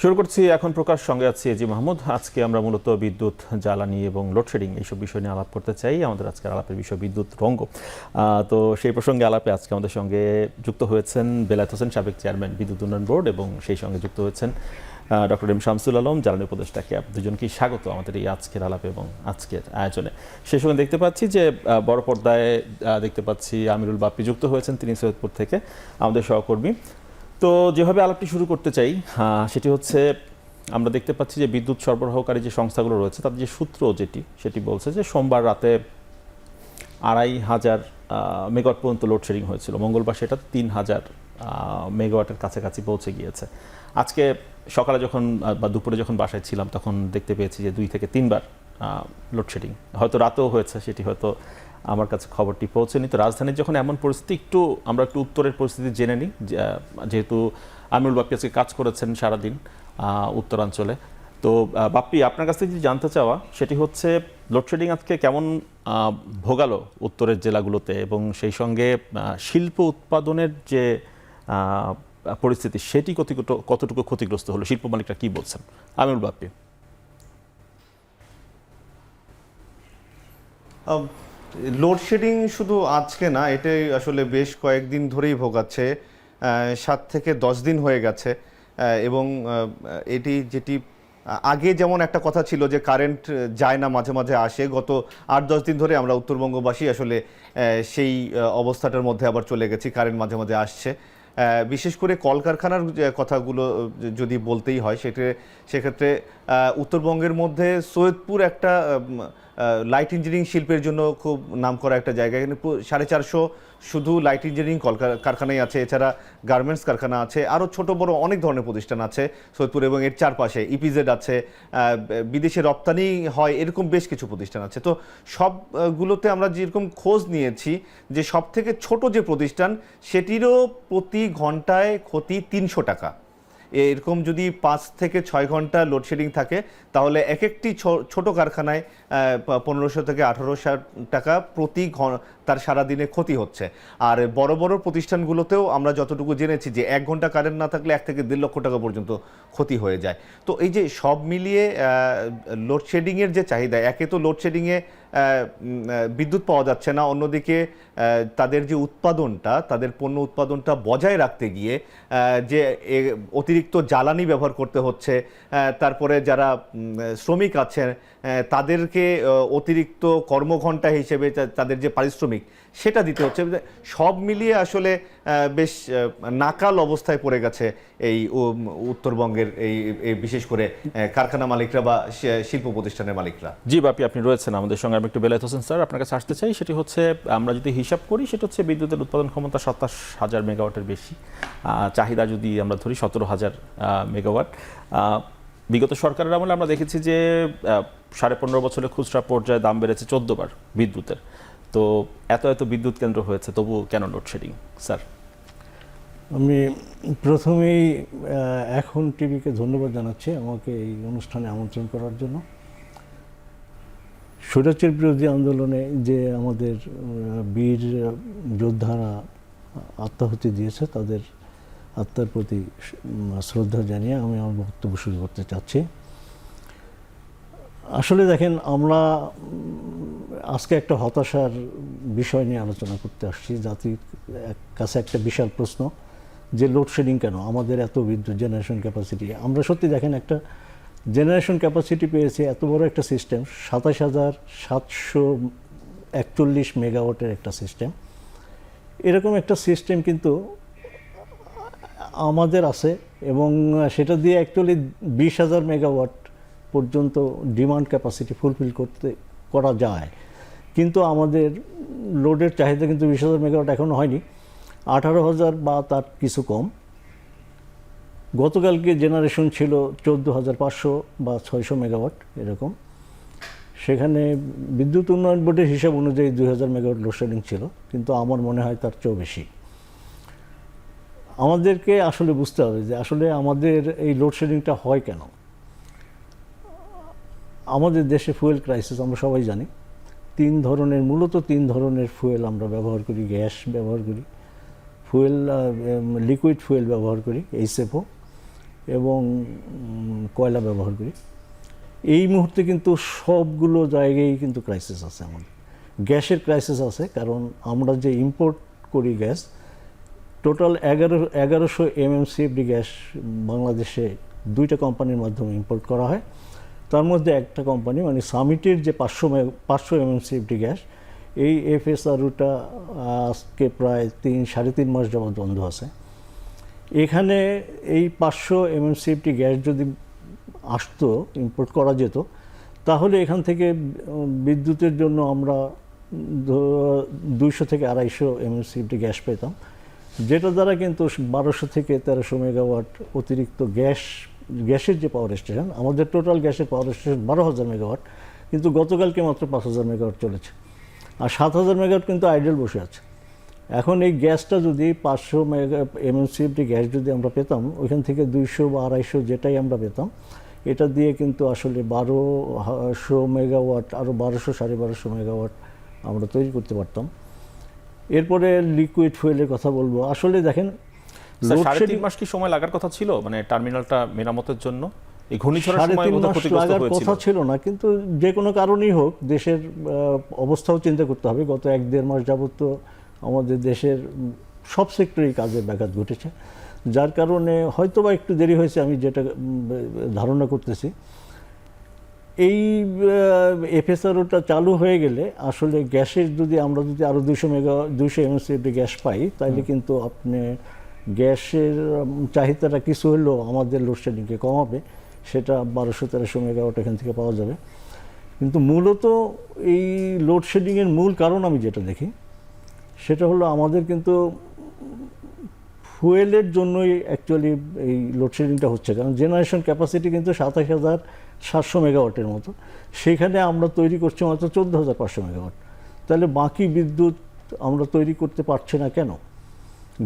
শুরু করছি এখন প্রকাশ, সঙ্গে আছি এজি মাহমুদ। আজকে আমরা মূলত বিদ্যুৎ, জ্বালানি এবং লোডশেডিং এইসব বিষয় নিয়ে আলাপ করতে চাই। আমাদের আজকের আলাপের বিষয় বিদ্যুৎ রঙ্গ। তো সেই প্রসঙ্গে আলাপে আজকে আমাদের সঙ্গে যুক্ত হয়েছেন বেলায়েত হোসেন, সাবেক চেয়ারম্যান বিদ্যুৎ উন্নয়ন বোর্ড, এবং সেই সঙ্গে যুক্ত হয়েছেন ডক্টর এম শামসুল আলম, জ্বালানি উপদেষ্টা ক্যাব। দুজনকেই স্বাগত আমাদের এই আজকের আলাপে এবং আজকের আয়োজনে। সেই সঙ্গে দেখতে পাচ্ছি যে বড় পর্দায় দেখতে পাচ্ছি আমিরুল বাপ্পি যুক্ত হয়েছেন, তিনি সৈয়দপুর থেকে আমাদের সহকর্মী। তো যেভাবে আলাপটি শুরু করতে চাই সেটি হচ্ছে, আমরা দেখতে পাচ্ছি যে বিদ্যুৎ সরবরাহকারী যে সংস্থাগুলো রয়েছে তাদের যে সূত্র সেটি বলছে যে সোমবার রাতে 2500 মেগাওয়াট পর্যন্ত লোডশেডিং হয়েছিল, মঙ্গলবার সেটা 3000 মেগাওয়াটের কাছাকাছি পৌঁছে গিয়েছে। আজকে সকালে যখন বা দুপুরে যখন বাসায় ছিলাম তখন দেখতে পেয়েছি যে 2 থেকে 3 বার লোডশেডিং, হয়তো রাতেও হয়েছে, সেটি হয়তো আমার কাছে খবরটি পৌঁছেনি। তো রাজধানীর যখন এমন পরিস্থিতি, আমরা একটু উত্তরের পরিস্থিতি জেনে নিই, যেহেতু আমিরুল বাপ্পি আজকে কাজ করেছেন সারাদিন উত্তরাঞ্চলে। তো বাপ্পি, আপনার কাছ থেকে যে জানতে চাওয়া সেটি হচ্ছে লোডশেডিং আজকে কেমন ভোগালো উত্তরের জেলাগুলোতে, এবং সেই সঙ্গে শিল্প উৎপাদনের যে পরিস্থিতি সেটি কতটুকু ক্ষতিগ্রস্ত হলো, শিল্প মালিকরা কি বলছেন? আমিরুল বাপ্পি। লোডশেডিং শুধু আজকে না, এটাই আসলে বেশ কয়েকদিন ধরেই ভোগাচ্ছে, 7 থেকে 10 দিন হয়ে গেছে। এবং যেটি আগে যেমন একটা কথা ছিল যে কারেন্ট যায় না, মাঝে মাঝে আসে, গত 8-10 দিন ধরে আমরা উত্তরবঙ্গবাসী আসলে সেই অবস্থাটার মধ্যে আবার চলে গেছি, কারেন্ট মাঝে মাঝে আসছে। বিশেষ করে কলকারখানার কথাগুলো যদি বলতেই হয় সেক্ষেত্রে উত্তরবঙ্গের মধ্যে সৈয়দপুর একটা লাইট ইঞ্জিনিয়ারিং শিল্পের জন্য খুব নামকরা একটা জায়গা। এখানে 450 শুধু লাইট ইঞ্জিনিয়ারিং কারখানাই আছে, এছাড়া গার্মেন্টস কারখানা আছে, আরও ছোট বড় অনেক ধরনের প্রতিষ্ঠান আছে সৈয়দপুর এবং এর চারপাশে। ইপিজেড আছে, বিদেশে রপ্তানি হয়, এরকম বেশ কিছু প্রতিষ্ঠান আছে। তো সবগুলোতে আমরা যেরকম খোঁজ নিয়েছি যে সব থেকে ছোট যে প্রতিষ্ঠান সেটিরও প্রতি ঘন্টায় ক্ষতি 300 টাকা। এরকম যদি 5 থেকে 6 ঘন্টা লোডশেডিং থাকে তাহলে এক একটি ছোট কারখানায় 1500 থেকে 1800 টাকা প্রতি তার সারাদিনে ক্ষতি হচ্ছে। আর বড় বড় প্রতিষ্ঠানগুলোতেও আমরা যতটুকু জেনেছি যে 1 ঘন্টা কারেন্ট না থাকলে 1 থেকে 1.5 লক্ষ টাকা পর্যন্ত ক্ষতি হয়ে যায়। তো এই যে সব মিলিয়ে লোডশেডিংয়ের যে চাহিদা, একে তো লোডশেডিংয়ে বিদ্যুৎ পাওয়া যাচ্ছে না, অন্যদিকে তাদের যে উৎপাদনটা, তাদের পণ্য উৎপাদনটা বজায় রাখতে গিয়ে যে অতিরিক্ত জ্বালানি ব্যবহার করতে হচ্ছে, তারপরে যারা শ্রমিক আছেন তাদেরকে অতিরিক্ত কর্মঘণ্টা হিসেবে তাদের যে পারিশ্রমিক সেটা দিতে হচ্ছে। সব মিলিয়ে আসলে বেশ নাকাল অবস্থায় পড়ে গেছে এই উত্তরবঙ্গের এই বিশেষ করে কারখানা মালিকরা বা শিল্প প্রতিষ্ঠানের মালিকরা। জি বাপি, আপনি রয়েছেন আমাদের সঙ্গে। আমি একটু বেলায়েত হোসেন স্যার আপনার কাছে আসতে চাই। সেটি হচ্ছে, আমরা যদি হিসাব করি সেটা হচ্ছে বিদ্যুতের উৎপাদন ক্ষমতা 27,000 মেগাওয়াটের বেশি, চাহিদা যদি আমরা ধরি 17,000 মেগাওয়াট। বিগত সরকারের আমলে আমরা দেখেছি যে 15.5 বছরে খুচরা পর্যায়ে দাম বেড়েছে 14 বার বিদ্যুতের। তো এত বিদ্যুৎ কেন্দ্র হয়েছে, তবু কেন লোডশেডিং স্যার? আমি প্রথমেই এখন টিভিকে ধন্যবাদ জানাচ্ছি আমাকে এই অনুষ্ঠানে আমন্ত্রণ করার জন্য। স্বৈরাচার বিরোধী আন্দোলনে যে আমাদের বীর যোদ্ধারা আত্মাহুতি দিয়েছে তাদের আত্মার প্রতি শ্রদ্ধা জানিয়ে আমি আমার বক্তব্য শুরু করতে চাচ্ছি। আসলে দেখেন, আমরা আজকে একটা হতাশার বিষয় নিয়ে আলোচনা করতে আসছি। জাতির কাছে একটা বিশাল প্রশ্ন যে লোডশেডিং কেন, আমাদের এত বিদ্যুৎ জেনারেশন ক্যাপাসিটি। আমরা সত্যি দেখেন একটা জেনারেশন ক্যাপাসিটি পেয়েছি, এত বড় একটা সিস্টেম, 27,741 মেগাওয়াটের একটা সিস্টেম। এরকম একটা সিস্টেম কিন্তু আমাদের আছে, এবং সেটা দিয়ে অ্যাকচুয়ালি 20,000 মেগাওয়াট পর্যন্ত ডিমান্ড ক্যাপাসিটি ফুলফিল করা যায়। কিন্তু আমাদের লোডের চাহিদা কিন্তু 20,000 মেগাওয়াট এখনও হয়নি, 18,000 বা তার কিছু কম। গতকালকে জেনারেশন ছিল 14,500 বা 600 মেগাওয়াট এরকম। সেখানে বিদ্যুৎ উন্নয়ন বোর্ডের হিসাব অনুযায়ী 2,000 মেগাওয়াট লোডশেডিং ছিল, কিন্তু আমার মনে হয় তার চেয়েও বেশি। আমাদেরকে আসলে বুঝতে হবে যে আসলে আমাদের এই লোডশেডিংটা হয় কেন। আমাদের দেশে ফুয়েল ক্রাইসিস আমরা সবাই জানি। মূলত তিন ধরনের ফুয়েল আমরা ব্যবহার করি। গ্যাস ব্যবহার করি, লিকুইড ফুয়েল ব্যবহার করি HFO, এবং কয়লা ব্যবহার করি। এই মুহূর্তে কিন্তু সবগুলো জায়গায় কিন্তু ক্রাইসিস আছে। আমাদের গ্যাসের ক্রাইসিস আছে, কারণ আমরা যে ইম্পোর্ট করি গ্যাস, টোটাল 1100 MMCFD গ্যাস বাংলাদেশে দুইটা কোম্পানির মাধ্যমে ইম্পোর্ট করা হয়। তার মধ্যে একটা কোম্পানি মানে সামিটের যে 500 MMCFD গ্যাস, এই FSRUটা আজকে প্রায় 3-3.5 মাস যাবৎ বন্ধ আছে। এখানে এই 500 MMCFD গ্যাস যদি আসতো, ইম্পোর্ট করা যেত, তাহলে এখান থেকে বিদ্যুতের জন্য আমরা 200 থেকে 250 MMCFD গ্যাস পেতাম, যেটা দ্বারা কিন্তু 1200 থেকে 1300 মেগাওয়াট অতিরিক্ত গ্যাসের যে পাওয়ার স্টেশন, আমাদের টোটাল গ্যাসের পাওয়ার স্টেশন 12,000 মেগাওয়াট, কিন্তু গতকালকে মাত্র 5,000 মেগাওয়াট চলেছে, আর 7,000 মেগাওয়াট কিন্তু আইডেল বসে আছে। এখন এই গ্যাসটা যদি 500 MMCFD গ্যাস যদি আমরা পেতাম, ওইখান থেকে 200 বা 250 যেটাই আমরা পেতাম, এটা দিয়ে কিন্তু আসলে 1200 মেগাওয়াট, আরও 1200-1250 মেগাওয়াট আমরা তৈরি করতে পারতাম। এরপরে লিকুইড ফুয়েলের কথা বলবো। আসলে দেখেন, 3.5 মাস কি সময় লাগার কথা ছিল মানে টার্মিনালটা মেরামতের জন্য? এই ঘূর্ণিঝড়ের সময় 3.5 মাস লাগার কথা ছিল না, কিন্তু যে কোনো কারণেই হোক দেশের অবস্থাও চিন্তা করতে হবে। গত 1-1.5 মাস যাবত তো আমাদের দেশের সব সেক্টরেই কাজের ব্যাঘাত ঘটেছে, যার কারণে হয়তোবা একটু দেরি হয়েছে, আমি যেটা ধারণা করতেছি। এই FSRUটা চালু হয়ে গেলে আসলে গ্যাসের আমরা যদি আরও 200 MMCFD গ্যাস পাই, তাহলে কিন্তু আপনি গ্যাসের চাহিদাটা কিছু হলেও আমাদের লোডশেডিংকে কমাবে। সেটা 1200-1300 মেগাওয়াট এখান থেকে পাওয়া যাবে। কিন্তু মূলত এই লোডশেডিংয়ের মূল কারণ আমি যেটা দেখি, সেটা হলো আমাদের কিন্তু ফুয়েলের জন্যই অ্যাকচুয়ালি এই লোডশেডিংটা হচ্ছে। কারণ জেনারেশন ক্যাপাসিটি কিন্তু 27,700 মেগাওয়াটের মতো, সেখানে আমরা তৈরি করছি মাত্র 14,500 মেগাওয়াট। তাহলে বাকি বিদ্যুৎ আমরা তৈরি করতে পারছি না কেন?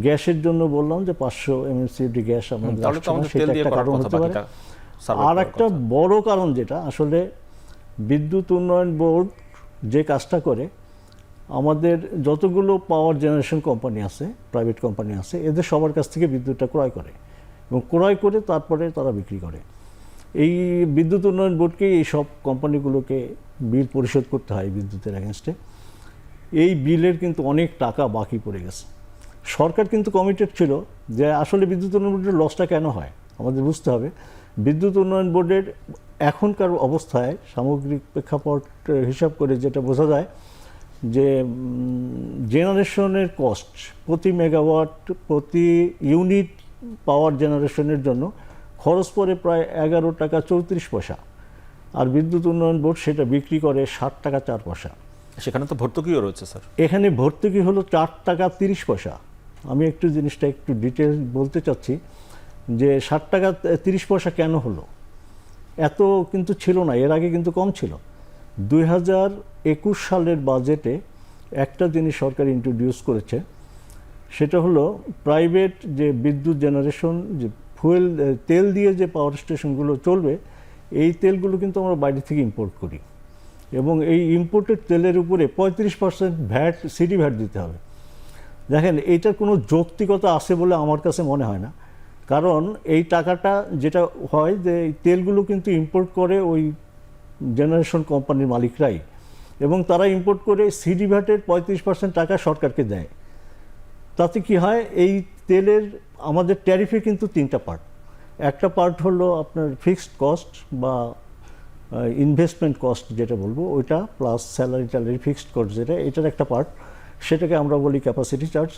গ্যাসের জন্য বললাম যে 500 MMCFD গ্যাস আমাদের আসছে না, সেটা একটা কারণ হতে পারে। আর একটা বড় কারণ যেটা আসলে বিদ্যুৎ উন্নয়ন বোর্ড যে কাজটা করে, আমাদের যতগুলো পাওয়ার জেনারেশন কোম্পানি আছে, প্রাইভেট কোম্পানি আছে, এদের সবার কাছ থেকে বিদ্যুৎটা ক্রয় করে, এবং ক্রয় করে তারপরে তারা বিক্রি করে। এই বিদ্যুৎ উন্নয়ন বোর্ডকে এই সব কোম্পানিগুলোকে বিল পরিশোধ করতে হয় বিদ্যুতের এগেনস্টে। এই বিলের কিন্তু অনেক টাকা বাকি পড়ে গেছে। সরকার কিন্তু কমিটেড ছিল যে আসলে বিদ্যুৎ উন্নয়ন বোর্ডের লসটা কেন হয় আমাদের বুঝতে হবে। বিদ্যুৎ উন্নয়ন বোর্ডের এখনকার অবস্থায় সামগ্রিক প্রেক্ষাপট হিসাব করে যেটা বোঝা যায় যে জেনারেশনের কস্ট প্রতি মেগাওয়াট, প্রতি ইউনিট পাওয়ার জেনারেশনের জন্য খরচ পড়ে প্রায় 11 টাকা 34 পয়সা, আর বিদ্যুৎ উন্নয়ন বোর্ড সেটা বিক্রি করে 60 টাকা 4 পয়সা। সেখানে তো ভর্তুকিও রয়েছে স্যার। এখানে ভর্তুকি হলো 4 টাকা 30 পয়সা। আমি জিনিসটা একটু ডিটেল বলতে চাচ্ছি যে 60 টাকা 30 পয়সা কেন হলো? এত কিন্তু ছিল না, এর আগে কিন্তু কম ছিল। 2021 সালের বাজেটে একটা জিনিস সরকার ইন্ট্রোডিউস করেছে, সেটা হলো প্রাইভেট যে বিদ্যুৎ জেনারেশন, যে তেল দিয়ে যে পাওয়ার স্টেশনগুলো চলবে, এই তেলগুলো কিন্তু আমরা বাইরে থেকে ইম্পোর্ট করি, এবং এই ইম্পোর্টেড তেলের উপরে 35% ভ্যাট, সিটি ভ্যাট দিতে হবে। দেখেন, এইটার কোনো যৌক্তিকতা আছে বলে আমার কাছে মনে হয় না। কারণ এই টাকাটা যেটা হয় যে এই তেলগুলো কিন্তু ইম্পোর্ট করে ওই জেনারেশন কোম্পানির মালিকরাই, এবং তারা ইম্পোর্ট করে সিটি ভ্যাটের 35% টাকা সরকারকে দেয়। তাতে কি হয়, এই তেলের আমাদের ট্যারিফে কিন্তু 3টা পার্ট। একটা পার্ট হলো আপনার ফিক্সড কস্ট বা ইনভেস্টমেন্ট কস্ট যেটা বলবো ওইটা, প্লাস স্যালারি ফিক্সড কস্ট যেটা, এটার একটা পার্ট, সেটাকে আমরা বলি ক্যাপাসিটি চার্জ।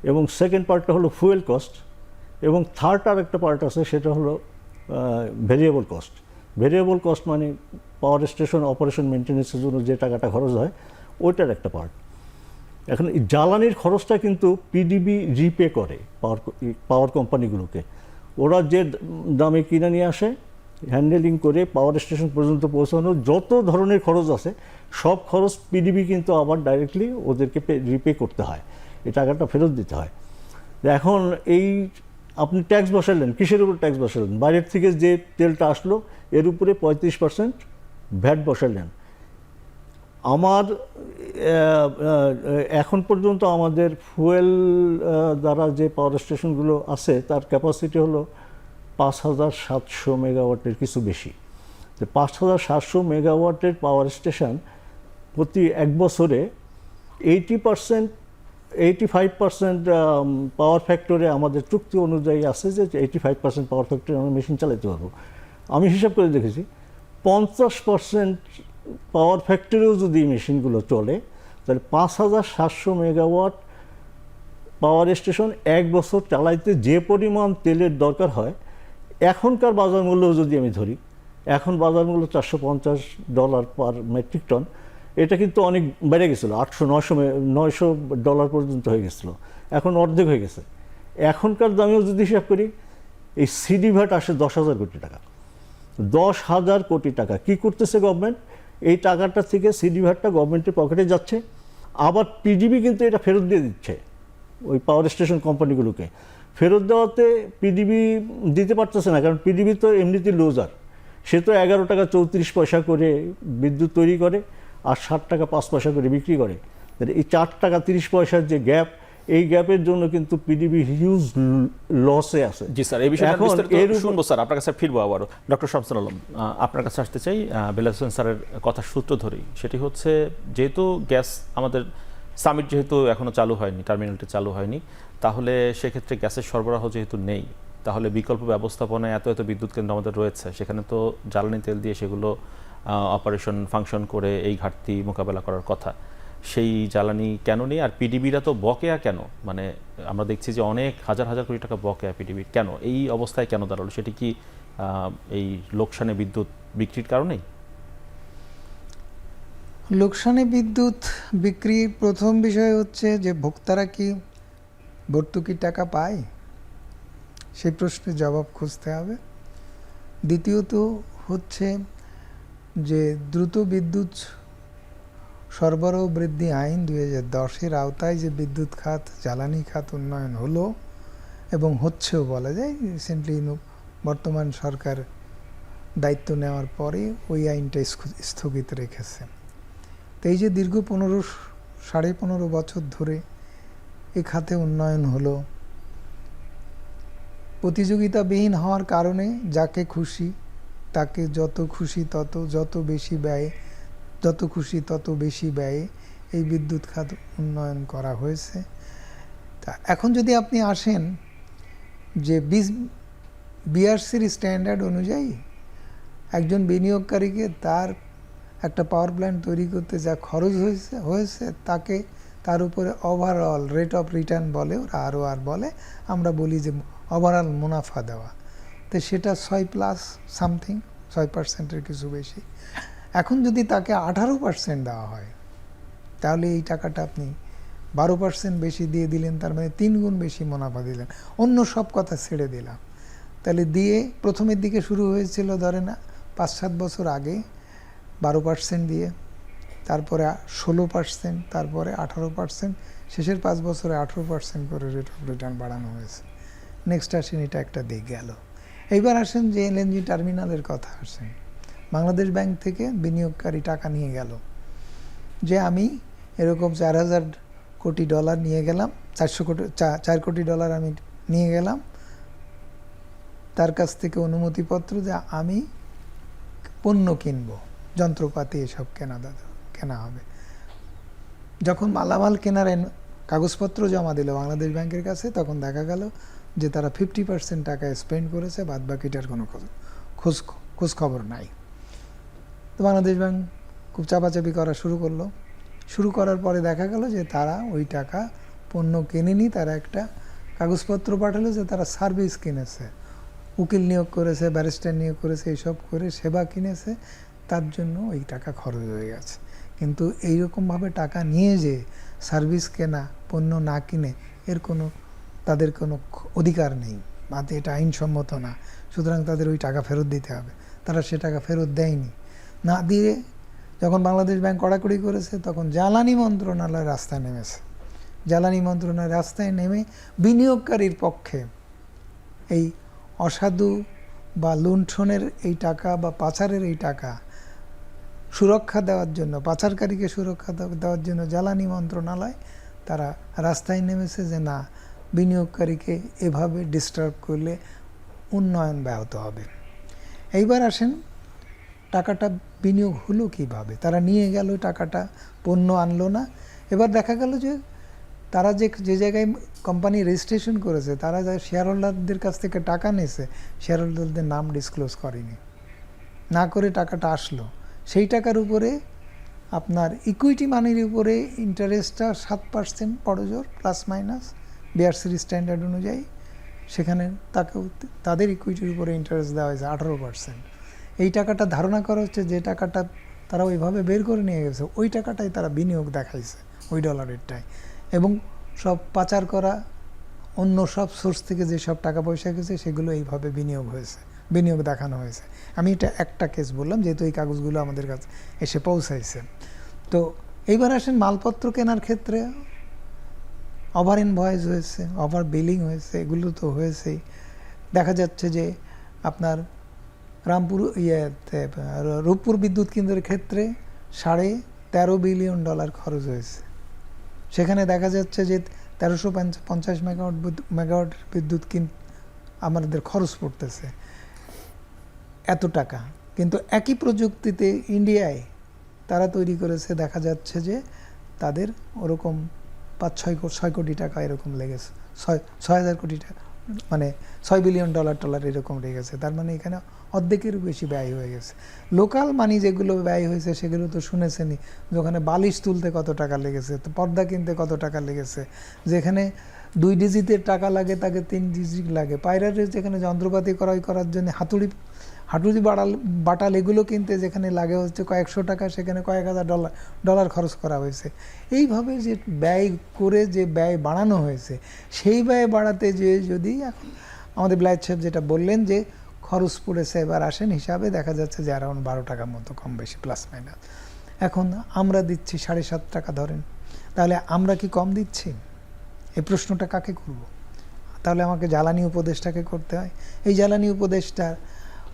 এবং সেকেন্ড পার্টটা হলো ফুয়েল কস্ট, এবং থার্ড আর একটা পার্ট আছে, সেটা হলো ভেরিয়েবল কস্ট। ভেরিয়েবল কস্ট মানে পাওয়ার স্টেশন অপারেশন মেনটেন্যান্সের জন্য যে টাকাটা খরচ হয়, ওইটার একটা পার্ট। এখন এই জ্বালানির খরচটা কিন্তু পিডিবি রিপে করে পাওয়ার কোম্পানিগুলোকে। ওরা যে দামে কিনে নিয়ে আসে, হ্যান্ডেলিং করে পাওয়ার স্টেশন পর্যন্ত পৌঁছানো যত ধরনের খরচ আছে, সব খরচ পিডিবি কিন্তু আবার ডাইরেক্টলি ওদেরকে রিপে করতে হয়, এই টাকাটা ফেরত দিতে হয়। এখন এই আপনি ট্যাক্স বসালেন, কিসের উপর ট্যাক্স বসালেন? বাইরের থেকে যে তেলটা আসলো এর উপরে 35% ভ্যাট বসালেন। আমার এখন পর্যন্ত আমাদের ফুয়েল দ্বারা যে পাওয়ার স্টেশনগুলো আছে তার ক্যাপাসিটি হলো 5,700 মেগাওয়াটের কিছু বেশি। 5,700 মেগাওয়াটের পাওয়ার স্টেশন প্রতি এক বছরে 85% পাওয়ার ফ্যাক্টরে আমাদের চুক্তি অনুযায়ী আছে যে 85% পাওয়ার ফ্যাক্টরে আমরা মেশিন চালাতে পারবো। আমি হিসাব করে দেখেছি 50% পাওয়ার ফ্যাক্টরিও যদি মেশিনগুলো চলে তাহলে 5,700 মেগাওয়াট পাওয়ার স্টেশন এক বছর চালাইতে যে পরিমাণ তেলের দরকার হয়, এখনকার বাজার মূল্য যদি আমি ধরি, এখন বাজার মূল্য $450 পার মেট্রিক টন, এটা কিন্তু অনেক বেড়ে গেছিলো, $800-900 পর্যন্ত হয়ে গেছিলো, এখন অর্ধেক হয়ে গেছে। এখনকার দামেও যদি হিসাব করি, এই সিডি ভ্যাট আসে 10,000 কোটি টাকা। 10,000 কোটি টাকা কী করতেছে গভর্নমেন্ট? এই টাকাটা থেকে সিডি ভ্যাটটা গভর্নমেন্টের পকেটে যাচ্ছে, আবার পিডিবি কিন্তু এটা ফেরত দিয়ে দিচ্ছে ওই পাওয়ার স্টেশন কোম্পানিগুলোকে। ফেরত দেওয়াতে পিডিবি দিতে পারতেছে না, কারণ পিডিবি তো এমনিতে লুজার। সে তো 11 টাকা 34 পয়সা করে বিদ্যুৎ তৈরি করে আর 60 টাকা 5 পয়সা করে বিক্রি করে। এই 4 টাকা 30 পয়সার যে গ্যাপ, এই গ্যাপের জন্য কিন্তু পিডিবি হিউজ লসে আছে। জি স্যার, এই বিষয়ে শুনবো স্যার, আপনার কাছে ফিরবো আবারও। ডক্টর শামসুল আলম, আপনার কাছে আসতে চাই বেলাল হোসেন স্যারের কথা সূত্র ধরেই। সেটি হচ্ছে, যেহেতু গ্যাস আমাদের সামিট যেহেতু এখনও চালু হয়নি, টার্মিনালটি চালু হয়নি, তাহলে সেক্ষেত্রে গ্যাসের সরবরাহ যেহেতু নেই, তাহলে বিকল্প ব্যবস্থাপনায় এত বিদ্যুৎ কেন্দ্র আমাদের রয়েছে, সেখানে তো জ্বালানি তেল দিয়ে সেগুলো অপারেশন ফাংশন করে এই ঘাটতি মোকাবেলা করার কথা। সেই জ্বালানি কেন নেই? আর পিডিবিরা তো বকেয়া কেন? মানে আমরা দেখছি যে অনেক হাজার হাজার কোটি টাকা বকেয়া পিডিবির, কেন এই অবস্থায় কেন দাঁড়ালো? সেটি কি এই লোকসানে বিদ্যুৎ বিক্রির কারণেই? লোকসানে বিদ্যুৎ বিক্রির প্রথম বিষয় হচ্ছে যে ভোক্তারা কি ভর্তুকির টাকা পায়, সেই প্রশ্নের জবাব খুঁজতে হবে। দ্বিতীয়ত হচ্ছে যে দ্রুত বিদ্যুৎ সরবরাহ বৃদ্ধি আইন 2010-এর আওতায় যে বিদ্যুৎ খাত, জ্বালানি খাত উন্নয়ন হলো এবং হচ্ছেও বলা যায়, রিসেন্টলি বর্তমান সরকার দায়িত্ব নেওয়ার পরে ওই আইনটা স্থগিত রেখেছে। তো এই যে দীর্ঘ 15-15.5 বছর ধরে এ খাতে উন্নয়ন হলো, প্রতিযোগিতাবিহীন হওয়ার কারণে যাকে খুশি তাকে যত খুশি তত বেশি ব্যয়ে এই বিদ্যুৎ খাত উন্নয়ন করা হয়েছে। তা এখন যদি আপনি আসেন যে বিআরসির স্ট্যান্ডার্ড অনুযায়ী একজন বিনিয়োগকারীকে তার একটা পাওয়ার প্ল্যান্ট তৈরি করতে যা খরচ হয়েছে তাকে তার উপরে ওভারঅল রেট অফ রিটার্ন বলে, ওরা ROR বলে, আমরা বলি যে ওভারঅল মুনাফা দেওয়া, তো সেটা 6% কিছু বেশি। এখন যদি তাকে 18% দেওয়া হয়, তাহলে এই টাকাটা আপনি 12% বেশি দিয়ে দিলেন, তার মানে 3 গুণ বেশি মুনাফা দিলেন। অন্য সব কথা ছেড়ে দিলাম। তাহলে দিয়ে প্রথমের দিকে শুরু হয়েছিল ধরেন 5-7 বছর আগে 12% দিয়ে, তারপরে 16%, তারপরে 18%, শেষের 5 বছরে 18% করে রেট অফ রিটার্ন বাড়ানো হয়েছে। নেক্সট আসেন, এটা একটা দিক গেল। এইবার আসেন যে LNG টার্মিনালের কথা আসেন। বাংলাদেশ ব্যাংক থেকে বিনিয়োগকারী টাকা নিয়ে গেল যে আমি এরকম $4,000 কোটি নিয়ে গেলাম, 4 কোটি ডলার আমি নিয়ে গেলাম, তার কাছ থেকে অনুমতিপত্র যে আমি পণ্য কিনবো, যন্ত্রপাতি এসব কেনা হবে। যখন মালামাল কেনার কাগজপত্র জমা দিল বাংলাদেশ ব্যাংকের কাছে, তখন দেখা গেল যে তারা 50% টাকা স্পেন্ড করেছে, বাদ বাকিটার কোনো খোঁজ খবর নাই। তো বাংলাদেশ ব্যাংক খুব চাপাচাপি করা শুরু করার পরে দেখা গেল যে তারা ওই টাকা পণ্য কেনেনি, তারা একটা কাগজপত্র পাঠালো যে তারা সার্ভিস কিনেছে, উকিল নিয়োগ করেছে, ব্যারিস্টার নিয়োগ করেছে, এইসব করে সেবা কিনেছে, তার জন্য ওই টাকা খরচ হয়ে গেছে। কিন্তু এইরকমভাবে টাকা নিয়ে যে সার্ভিস কেনা, পণ্য না কিনে তাদের কোনো অধিকার নেই, বা এটা আইনসম্মত না, সুতরাং তাদের ওই টাকা ফেরত দিতে হবে। তারা সে টাকা ফেরত দেয়নি। না দিয়ে যখন বাংলাদেশ ব্যাংক কড়াকড়ি করেছে, তখন জ্বালানি মন্ত্রণালয় রাস্তায় নেমেছে। জ্বালানি মন্ত্রণালয় রাস্তায় নেমে বিনিয়োগকারীর পক্ষে এই অসাধু বা লুণ্ঠনের এই টাকা বা পাচারের এই টাকা সুরক্ষা দেওয়ার জন্য, পাচারকারীকে সুরক্ষা দেওয়ার জন্য জ্বালানি মন্ত্রণালয় তারা রাস্তায় নেমেছে যে না, বিনিয়োগকারীকে এভাবে ডিস্টার্ব করলে উন্নয়ন ব্যাহত হবে। এইবার আসেন টাকাটা বিনিয়োগ হলো কিভাবে? তারা নিয়ে গেল টাকাটা, পণ্য আনলো না। এবার দেখা গেল যে তারা যে জায়গায় কোম্পানি রেজিস্ট্রেশন করেছে, তারা যা শেয়ার হোল্ডারদের কাছ থেকে টাকা নিয়েছে, শেয়ার হোল্ডারদের নাম ডিসক্লোজ করেনি, না করে টাকাটা আসলো। সেই টাকার উপরে আপনার ইকুইটি মানির উপরে ইন্টারেস্টটা 7% বড়জোর প্লাস মাইনাস বিআরসির স্ট্যান্ডার্ড অনুযায়ী। সেখানে তাদের ইকুইটির উপরে ইন্টারেস্ট দেওয়া হয়েছে 18%। এই টাকাটা ধারণা করা হচ্ছে যে টাকাটা তারা ওইভাবে বের করে নিয়ে গেছে, ওই টাকাটাই তারা বিনিয়োগ দেখাইছে, ওই ডলারেরটাই। এবং সব পাচার করা অন্য সব সোর্স থেকে যে সব টাকা পয়সা গেছে সেগুলো এইভাবে বিনিয়োগ হয়েছে, বিনিয়োগ দেখানো হয়েছে। আমি এটা একটা কেস বললাম, যেহেতু এই কাগজগুলো আমাদের কাছে এসে পৌঁছাইছে। তো এইবার আসেন মালপত্র কেনার ক্ষেত্রে ওভার ইনভয়েস হয়েছে, ওভার বিলিং হয়েছে, এগুলো তো হয়েছেই। দেখা যাচ্ছে যে আপনার রামপুর রূপপুর বিদ্যুৎ কেন্দ্রের ক্ষেত্রে $13.5 বিলিয়ন খরচ হয়েছে। সেখানে দেখা যাচ্ছে যে 1350 মেগাওয়াট বিদ্যুৎ আমাদের খরচ পড়তেছে এত টাকা। কিন্তু একই প্রযুক্তিতে ইন্ডিয়ায় তারা তৈরি করেছে, দেখা যাচ্ছে যে তাদের ওরকম 5-6 কোটি টাকা এরকম লেগেছে, 6,000 কোটি টাকা, মানে $6 বিলিয়ন এরকম লেগেছে। তার মানে এখানে অর্ধেকেরও বেশি ব্যয় হয়ে গেছে। লোকাল মানি যেগুলো ব্যয় হয়েছে সেগুলো তো শুনেছেনই, যেখানে বালিশ তুলতে কত টাকা লেগেছে, তো পর্দা কিনতে কত টাকা লেগেছে, যেখানে 2 ডিজিটের টাকা লাগে তাকে 3 ডিজিট লাগে। পায়রারের যেখানে যন্ত্রপাতি ক্রয় করার জন্য হাতুড়ি বাটাল এগুলো কিনতে যেখানে লাগে হচ্ছে কয়েকশো টাকা, সেখানে কয়েক হাজার ডলার খরচ করা হয়েছে। এইভাবে যে ব্যয় করে যে ব্যয় বাড়ানো হয়েছে, সেই ব্যয় বাড়াতে যে যদি এখন আমাদের ব্লাইট সাহেব যেটা বললেন যে খরচ পড়েছে, এবার আসেন হিসাবে দেখা যাচ্ছে যে অ্যারাউন্ড 12 টাকার মতো কম বেশি প্লাস মাইনাস। এখন আমরা দিচ্ছি 7.5 টাকা ধরেন, তাহলে আমরা কি কম দিচ্ছি? এই প্রশ্নটা কাকে করব? তাহলে আমাকে জ্বালানি উপদেষ্টাকে করতে হয়। এই জ্বালানি উপদেষ্টার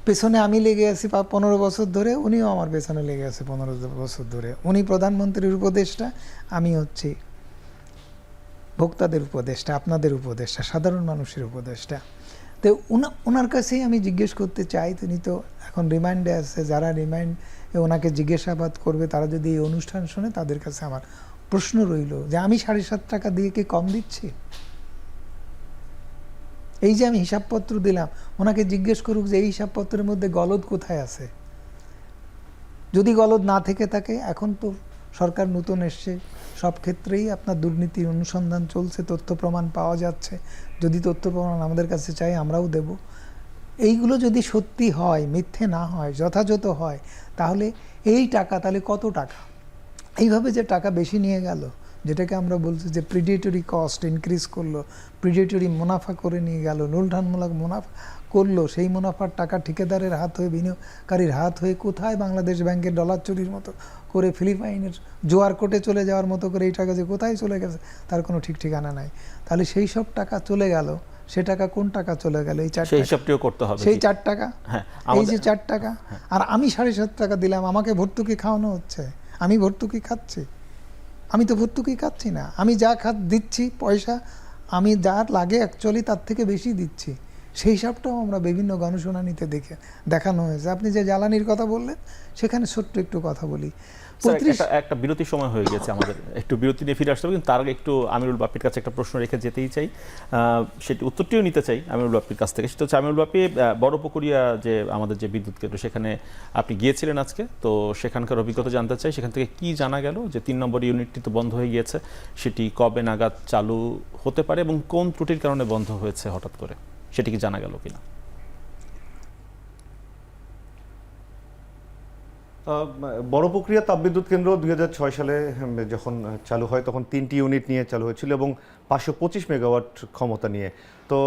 পেছনে আমি লেগে আছি 15 বছর ধরে, উনিও আমার পেছনে লেগে আছে 15 বছর ধরে। উনি প্রধানমন্ত্রীর উপদেষ্টা, আমি হচ্ছি ভোক্তাদের উপদেষ্টা, আপনাদের উপদেষ্টা, সাধারণ মানুষের উপদেষ্টা। তো ওনার কাছেই আমি জিজ্ঞেস করতে চাই, তিনি তো এখন রিমান্ডে আছে, যারা রিমান্ড ওনাকে জিজ্ঞাসাবাদ করবে তারা যদি এই অনুষ্ঠান শোনে, তাদের কাছে আমার প্রশ্ন রইল যে আমি 7.5 টাকা দিয়ে কি কম দিচ্ছি? এই যে আমি হিসাবপত্র দিলাম, ওনাকে জিজ্ঞেস করুক যে এই হিসাবপত্রের মধ্যে গলদ কোথায় আছে। যদি গলদ না থেকে থাকে, এখন তো সরকার নতুন এসছে, সব ক্ষেত্রেই আপনার দুর্নীতির অনুসন্ধান চলছে, তথ্য প্রমাণ পাওয়া যাচ্ছে। যদি তথ্য প্রমাণ আমাদের কাছে চাই, আমরাও দেব। এইগুলো যদি সত্যি হয়, মিথ্যে না হয়, যথাযথ হয়, তাহলে এই টাকা তাহলে কত টাকা এইভাবে যে টাকা বেশি নিয়ে গেল, যেটাকে আমরা বলছি যে প্রিডেটরি কস্ট ইনক্রিজ করলো, প্রিডেটরি মুনাফা করে নিয়ে গেল, লুণ্ঠনমূলক মুনাফা করলো, সেই মুনাফার টাকা ঠিকাদারের হাত হয়ে, বিনিয়োগকারীর হাত হয়ে কোথায় বাংলাদেশ ব্যাংকের ডলার চুরির মতো করে, ফিলিপাইনের জোয়ার কোটে চলে যাওয়ার মতো করে এই টাকা যে কোথায় চলে গেছে তার কোনো ঠিক ঠিকানা নাই। তাহলে সেই সব টাকা চলে গেল, সে টাকা কোন টাকা চলে গেল? এই 4 টাকা, হিসাবটিও করতে হবে। সেই 4 টাকা, হ্যাঁ, এই যে 4 টাকা। আর আমি 7.5 টাকা দিলাম, আমাকে ভর্তুকি খাওয়ানো হচ্ছে, আমি ভর্তুকি খাচ্ছি? আমি তো ভর্তুকি খাচ্ছি না। আমি যা দিচ্ছি পয়সা, আমি যা লাগে অ্যাকচুয়ালি তার থেকে বেশি দিচ্ছি। সেই হিসাবটাও আমরা বিভিন্ন গণশুনানিতে দেখানো হয়েছে। আপনি যে জ্বালানির কথা বললেন, সেখানে ছোট্ট একটু কথা বলি। একটা বিরতির সময় হয়ে গেছে আমাদের, একটু বিরতি নিয়ে ফিরে আসতে হবে, কিন্তু তার আগে একটু আমিরুল বাপ্পির কাছে একটা প্রশ্ন রেখে যেতেই চাই, সেটি উত্তরটিও নিতে চাই আমিরুল বাপ্পির কাছ থেকে। সেটা হচ্ছে, আমিরুল বাপ্পি, বড়পুকুরিয়া যে আমাদের যে বিদ্যুৎ কেন্দ্র, সেখানে আপনি গিয়েছিলেন আজকে, তো সেখানকার অভিজ্ঞতা জানতে চাই। সেখান থেকে কি জানা গেল? যে 3 নম্বর ইউনিটটি তো বন্ধ হয়ে গিয়েছে, সেটি কবে নাগাদ চালু হতে পারে এবং কোন ত্রুটির কারণে বন্ধ হয়েছে হঠাৎ করে, সেটি কি জানা গেল কিনা? বড়পুকুরিয়া তাপবিদ্যুৎ কেন্দ্র 2006 সালে যখন চালু হয়, তখন 3টি ইউনিট নিয়ে চালু হয়েছিল এবং 525 মেগাওয়াট ক্ষমতা নিয়ে। তো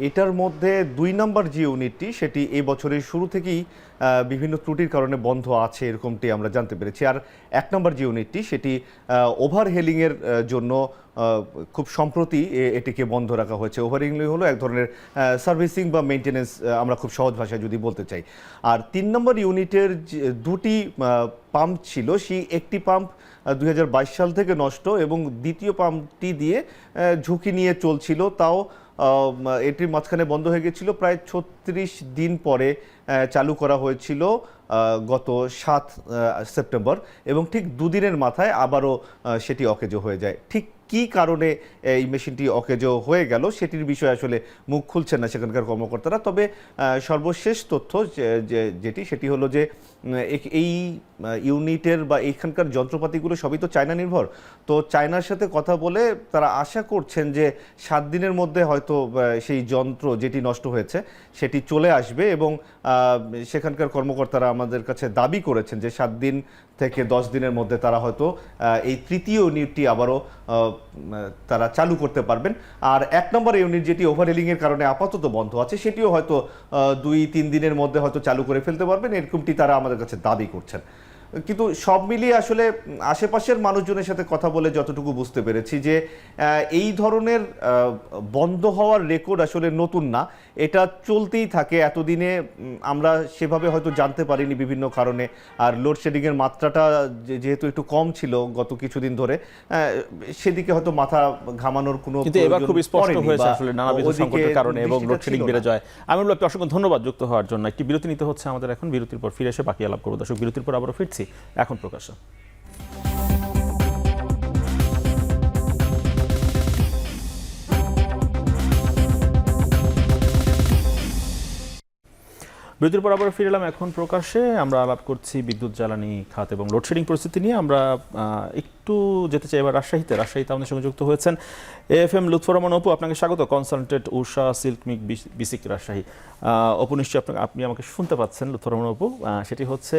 এটার মধ্যে 2 নম্বর যে ইউনিটটি, সেটি এই বছরের শুরু থেকেই বিভিন্ন ত্রুটির কারণে বন্ধ আছে, এরকমটি আমরা জানতে পেরেছি। আর 1 নম্বর যে ইউনিটটি, সেটি ওভারহেলিংয়ের জন্য খুব সম্প্রতি এটিকে বন্ধ রাখা হয়েছে। ওভারহেলিং হলো এক ধরনের সার্ভিসিং বা মেনটেন্যান্স, আমরা খুব সহজ ভাষায় যদি বলতে চাই। আর 3 নম্বর ইউনিটের 2টি পাম্প ছিল, সেই একটি পাম্প 2022 সাল থেকে নষ্ট এবং দ্বিতীয় পাম্পটি দিয়ে ঝুঁকি নিয়ে চলছিল, তাও এটির মাঝখানে বন্ধ হয়ে গেছিল। প্রায় 36 দিন পরে চালু করা হয়েছিল গত 7 সেপ্টেম্বর, এবং ঠিক দুদিনের মাথায় আবারও সেটি অকেজো হয়ে যায়। ঠিক কী কারণে এই মেশিনটি অকেজো হয়ে গেল সেটির বিষয়ে আসলে মুখ খুলছেন না সেখানকার কর্মকর্তারা। তবে সর্বশেষ তথ্য সেটি হলো যে এই ইউনিটের বা এইখানকার যন্ত্রপাতিগুলো সবই তো চায়না নির্ভর, তো চায়নার সাথে কথা বলে তারা আশা করছেন যে 7 দিনের মধ্যে হয়তো সেই যন্ত্র যেটি নষ্ট হয়েছে সেটি চলে আসবে, এবং সেখানকার কর্মকর্তারা আমাদের কাছে দাবি করেছেন যে 7 দিন থেকে 10 দিনের মধ্যে তারা হয়তো এই তৃতীয় ইউনিটটি আবারও তারা চালু করতে পারবেন। আর 1 নম্বর ইউনিট যেটি ওভারহিলিংয়ের কারণে আপাতত বন্ধ আছে সেটিও হয়তো 2-3 দিনের মধ্যে হয়তো চালু করে ফেলতে পারবেন, এরকমটি তারা আমাদের কাছে দাবি করছেন। কিন্তু সব মিলিয়ে আসলে আশেপাশের মানুষজনের সাথে কথা বলে যতটুকু বুঝতে পেরেছি যে এই ধরনের বন্ধ হওয়ার রেকর্ড আসলে নতুন না, এটা চলতেই থাকে। এতদিনে আমরা সেভাবে হয়তো জানতে পারিনি বিভিন্ন কারণে, আর লোডশেডিংয়ের মাত্রাটা যেহেতু একটু কম ছিল গত কিছুদিন ধরে, সেদিকে হয়তো মাথা ঘামানোর কোনো, কিন্তু এবার খুব স্পষ্ট হয়েছে আসলে নানাবিধ সংকটের কারণে এবং লোডশেডিং বেড়ে যায়। আমি বলবো অসংখ্য ধন্যবাদ যুক্ত হওয়ার জন্য। একটি বিরতি নিতে হচ্ছে আমাদের এখন, বিরতির পর ফিরে এসে বাকি আলাপ করবো। দর্শক, বিরতির পর আবারও ফিরছি এখন প্রকাশে। বিরতির পর আবার ফিরে এলাম এখন প্রকাশে। আমরা আলাপ করছি বিদ্যুৎ জ্বালানি খাত এবং লোডশেডিং পরিস্থিতি নিয়ে। আমরা একটু যেতে চাই এবার রাজশাহীতে। রাজশাহীতে আমাদের সঙ্গে যুক্ত হয়েছেন AFM লুৎফর রহমান অপু। আপনাকে স্বাগত। কনসালটেন্ট উষা সিল্ক মিক বিসিক রাজশাহী। অপু, নিশ্চয়ই আপনি আমাকে শুনতে পাচ্ছেন। লুৎফর রহমান অপু, সেটি হচ্ছে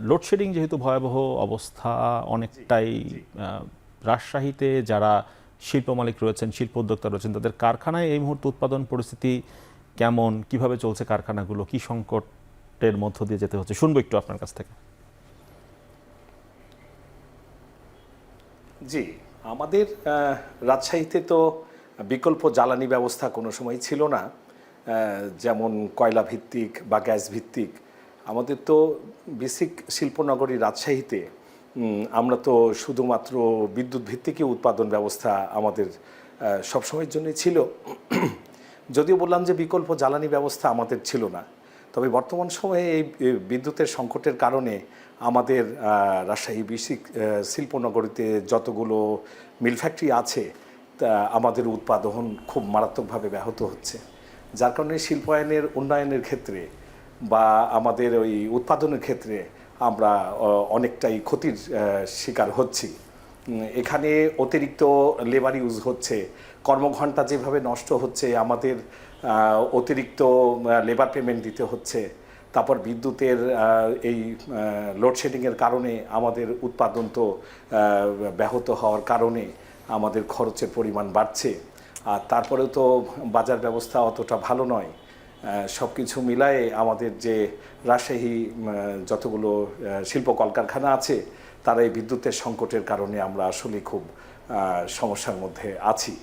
লোডশেডিং যেহেতু ভয়াবহ অবস্থা অনেকটাই, রাজশাহীতে যারা শিল্প মালিক রয়েছেন, শিল্প উদ্যোক্তা রয়েছেন, তাদের কারখানায় এই মুহূর্তে উৎপাদন পরিস্থিতি কেমন, কিভাবে চলছে কারখানাগুলো, কি সংকটের মধ্য দিয়ে যেতে হচ্ছে, শুনবো একটু আপনার কাছ থেকে। জি, আমাদের রাজশাহীতে তো বিকল্প জ্বালানি ব্যবস্থা কোনো সময় ছিল না, যেমন কয়লা ভিত্তিক বা গ্যাস ভিত্তিক। আমাদের তো বেসিক শিল্পনগরী রাজশাহীতে আমরা তো শুধুমাত্র বিদ্যুৎ ভিত্তিকই উৎপাদন ব্যবস্থা আমাদের সবসময়ের জন্যই ছিল। যদিও বললাম যে বিকল্প জ্বালানি ব্যবস্থা আমাদের ছিল না, তবে বর্তমান সময়ে এই বিদ্যুতের সংকটের কারণে আমাদের রাজশাহী বেসিক শিল্পনগরীতে যতগুলো মিল ফ্যাক্টরি আছে তা আমাদের উৎপাদন খুব মারাত্মকভাবে ব্যাহত হচ্ছে, যার কারণে শিল্পায়নের উন্নয়নের ক্ষেত্রে বা আমাদের ওই উৎপাদনের ক্ষেত্রে আমরা অনেকটাই ক্ষতির শিকার হচ্ছি। এখানে অতিরিক্ত লেবার ইউজ হচ্ছে, কর্মঘণ্টা যেভাবে নষ্ট হচ্ছে, আমাদের অতিরিক্ত লেবার পেমেন্ট দিতে হচ্ছে। তারপর বিদ্যুতের এই লোডশেডিংয়ের কারণে আমাদের উৎপাদন তো ব্যাহত হওয়ার কারণে আমাদের খরচের পরিমাণ বাড়ছে। আর তারপরেও তো বাজার ব্যবস্থা অতটা ভালো নয়। সব কিছু মিলায়ে আমাদের যে রাজশাহী যতগুলো শিল্প কলকারখানা আছে তারা এই বিদ্যুতের সংকটের কারণে আমরা আসলে খুব সমস্যার মধ্যে আছি।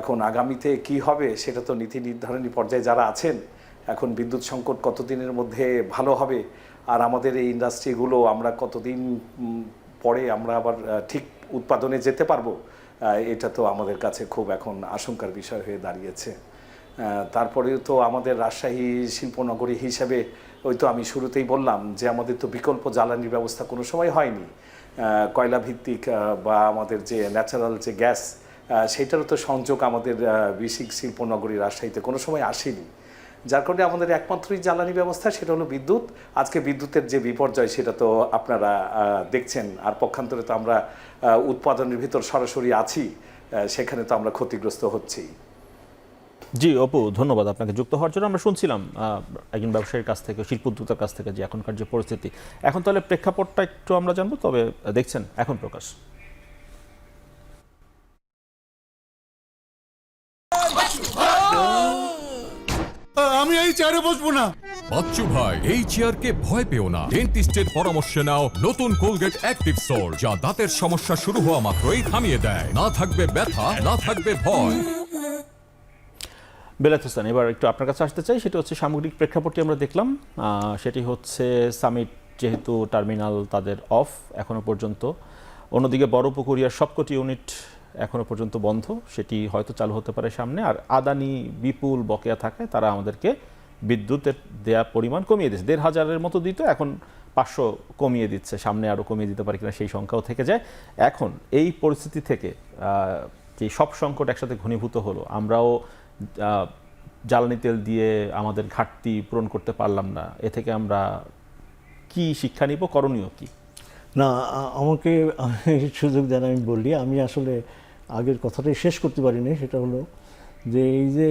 এখন আগামীতে কি হবে সেটা তো নীতি নির্ধারণী পর্যায়ে যারা আছেন, এখন বিদ্যুৎ সংকট কতদিনের মধ্যে ভালো হবে আর আমাদের এই ইন্ডাস্ট্রিগুলো আমরা কতদিন পরে আমরা আবার ঠিক উৎপাদনে যেতে পারবো, এটা তো আমাদের কাছে খুব এখন আশঙ্কার বিষয় হয়ে দাঁড়িয়েছে। তারপরেও তো আমাদের রাজশাহী শিল্পনগরী হিসেবে ওই তো আমি শুরুতেই বললাম যে আমাদের তো বিকল্প জ্বালানির ব্যবস্থা কোনো সময় হয়নি। কয়লা ভিত্তিক বা আমাদের যে ন্যাচারাল যে গ্যাস সেটারও তো সংযোগ আমাদের বেসিক শিল্পনগরী রাজশাহীতে কোনো সময় আসেনি, যার কারণে আমাদের একমাত্রই জ্বালানি ব্যবস্থা সেটা হলো বিদ্যুৎ। আজকে বিদ্যুতের যে বিপর্যয় সেটা তো আপনারা দেখছেন, আর পক্ষান্তরে তো আমরা উৎপাদনের ভিতর সরাসরি আছি, সেখানে তো আমরা ক্ষতিগ্রস্ত হচ্ছি। জি অপু, ধন্যবাদ আপনাকে যুক্ত হওয়ার জন্য। আমরা শুনছিলাম একজন ব্যবসায়ীর কাছ থেকে, শিল্প উদ্যোক্তার কাছ থেকে যে এখনকার যে পরিস্থিতি। এখন তাহলে প্রেক্ষাপটটা একটু আমরা জানবো। তবে দেখছেন এখন প্রকাশ। আমি এই চেয়ারে বসবো না। বাচ্চু ভাই, এই চেয়ারকে ভয় পেও না। ডেন্টিস্টের পরামর্শে নাও নতুন কোলগেট অ্যাক্টিভ সোল, যা দাঁতের সমস্যা শুরু হওয়া মাত্রই থামিয়ে দেয়। না থাকবে ব্যথা, না থাকবে ভয়। বেলায়েত হোসেন, এবার একটু আপনার কাছে আসতে চাই। সেটা হচ্ছে সামগ্রিক প্রেক্ষাপটটি আমরা দেখলাম, সেটি হচ্ছে সামিট যেহেতু টার্মিনাল তাদের অফ এখনো পর্যন্ত, অন্যদিকে বড়পুকুরিয়ার সবকটি ইউনিট এখনো পর্যন্ত বন্ধ, সেটি হয়তো চালু হতে পারে সামনে। আর আদানি বিপুল বকেয়া থাকায় তারা আমাদেরকে বিদ্যুতের দেয়া পরিমাণ কমিয়ে দিচ্ছে, ১৫০০-এর মতো দিত, এখন ৫০০ কমিয়ে দিচ্ছে, সামনে আরও কমিয়ে দিতে পারে কিনা সেই সংখ্যাও থেকে যায়। এখন এই পরিস্থিতি থেকে যে সব সংকট একসাথে ঘনীভূত হলো, আমরাও জ্বালানি তেল দিয়ে আমাদের ঘাটতি পূরণ করতে পারলাম না, এ থেকে আমরা কি শিক্ষা নিব, করণীয় কি? না, আমাকে সুযোগ দেন আমি বলি। আমি আসলে আগের কথাটাই শেষ করতে পারিনি। সেটা হলো যে এই যে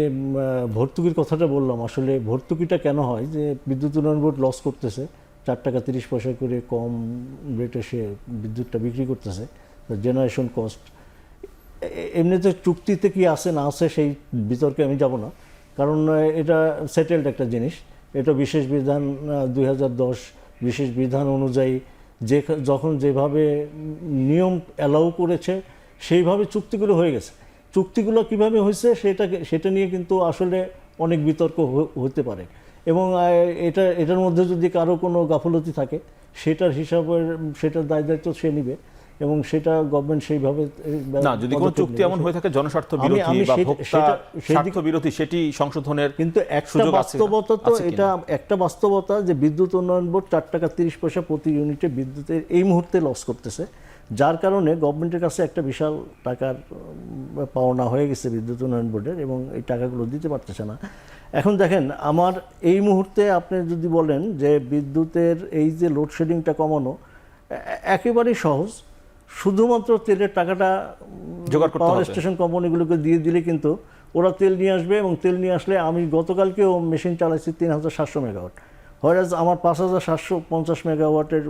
ভর্তুকির কথাটা বললাম, আসলে ভর্তুকিটা কেন হয়, যে বিদ্যুৎ উন্নয়ন বোর্ড লস করতেছে, 4 টাকা 30 পয়সা করে কম রেটে সে বিদ্যুৎটা বিক্রি করতেছে, জেনারেশন কস্ট। এমনিতে চুক্তিতে কি আছে না আছে সেই বিতর্কে আমি যাব না, কারণ এটা সেটেলড একটা জিনিস। এটা বিশেষ বিধান 2010 বিশেষ বিধান অনুযায়ী যখন যেভাবে নিয়ম অ্যালাউ করেছে সেইভাবে চুক্তিগুলো হয়ে গেছে। চুক্তিগুলো কিভাবে হয়েছে সেটা নিয়ে কিন্তু আসলে অনেক বিতর্ক হতে পারে, এবং এটার মধ্যে যদি কারো কোনো গাফলতি থাকে সেটার দায় দায়িত্ব সে নিবে, এবং সেটা গভর্নমেন্ট সেইভাবে না, যদি কোনো চুক্তি এমন হয়ে থাকে জনস্বার্থ বিরোধী বা ভোক্তা স্বার্থ বিরোধী, সেটি সংশোধনের কিন্তু একটা বাস্তবতা তো এটা একটা বাস্তবতা যে বিদ্যুৎ উন্নয়ন বোর্ড 4 টাকা 30 পয়সা প্রতি ইউনিটে বিদ্যুতের এই মুহূর্তে লস করতেছে, যার কারণে গভর্নমেন্টের কাছে একটা বিশাল টাকার পাওনা হয়ে গেছে বিদ্যুৎ উন্নয়ন বোর্ডের, এবং এই টাকাগুলো দিতে পারতেছে না। এখন দেখেন, আমার এই মুহূর্তে আপনি যদি বলেন যে বিদ্যুতের এই যে লোডশেডিংটা কমানো একেবারেই সহজ, শুধুমাত্র তেলের টাকাটা জোগাড় করতে হবে, পাওয়ার স্টেশন কোম্পানিগুলোকে দিয়ে দিলে কিন্তু ওরা তেল নিয়ে আসবে, এবং তেল নিয়ে আসলে আমি গতকালকেও মেশিন চালাইছি 3700 মেগাওয়াট, হয়রাজ আমার 5750 মেগাওয়াটের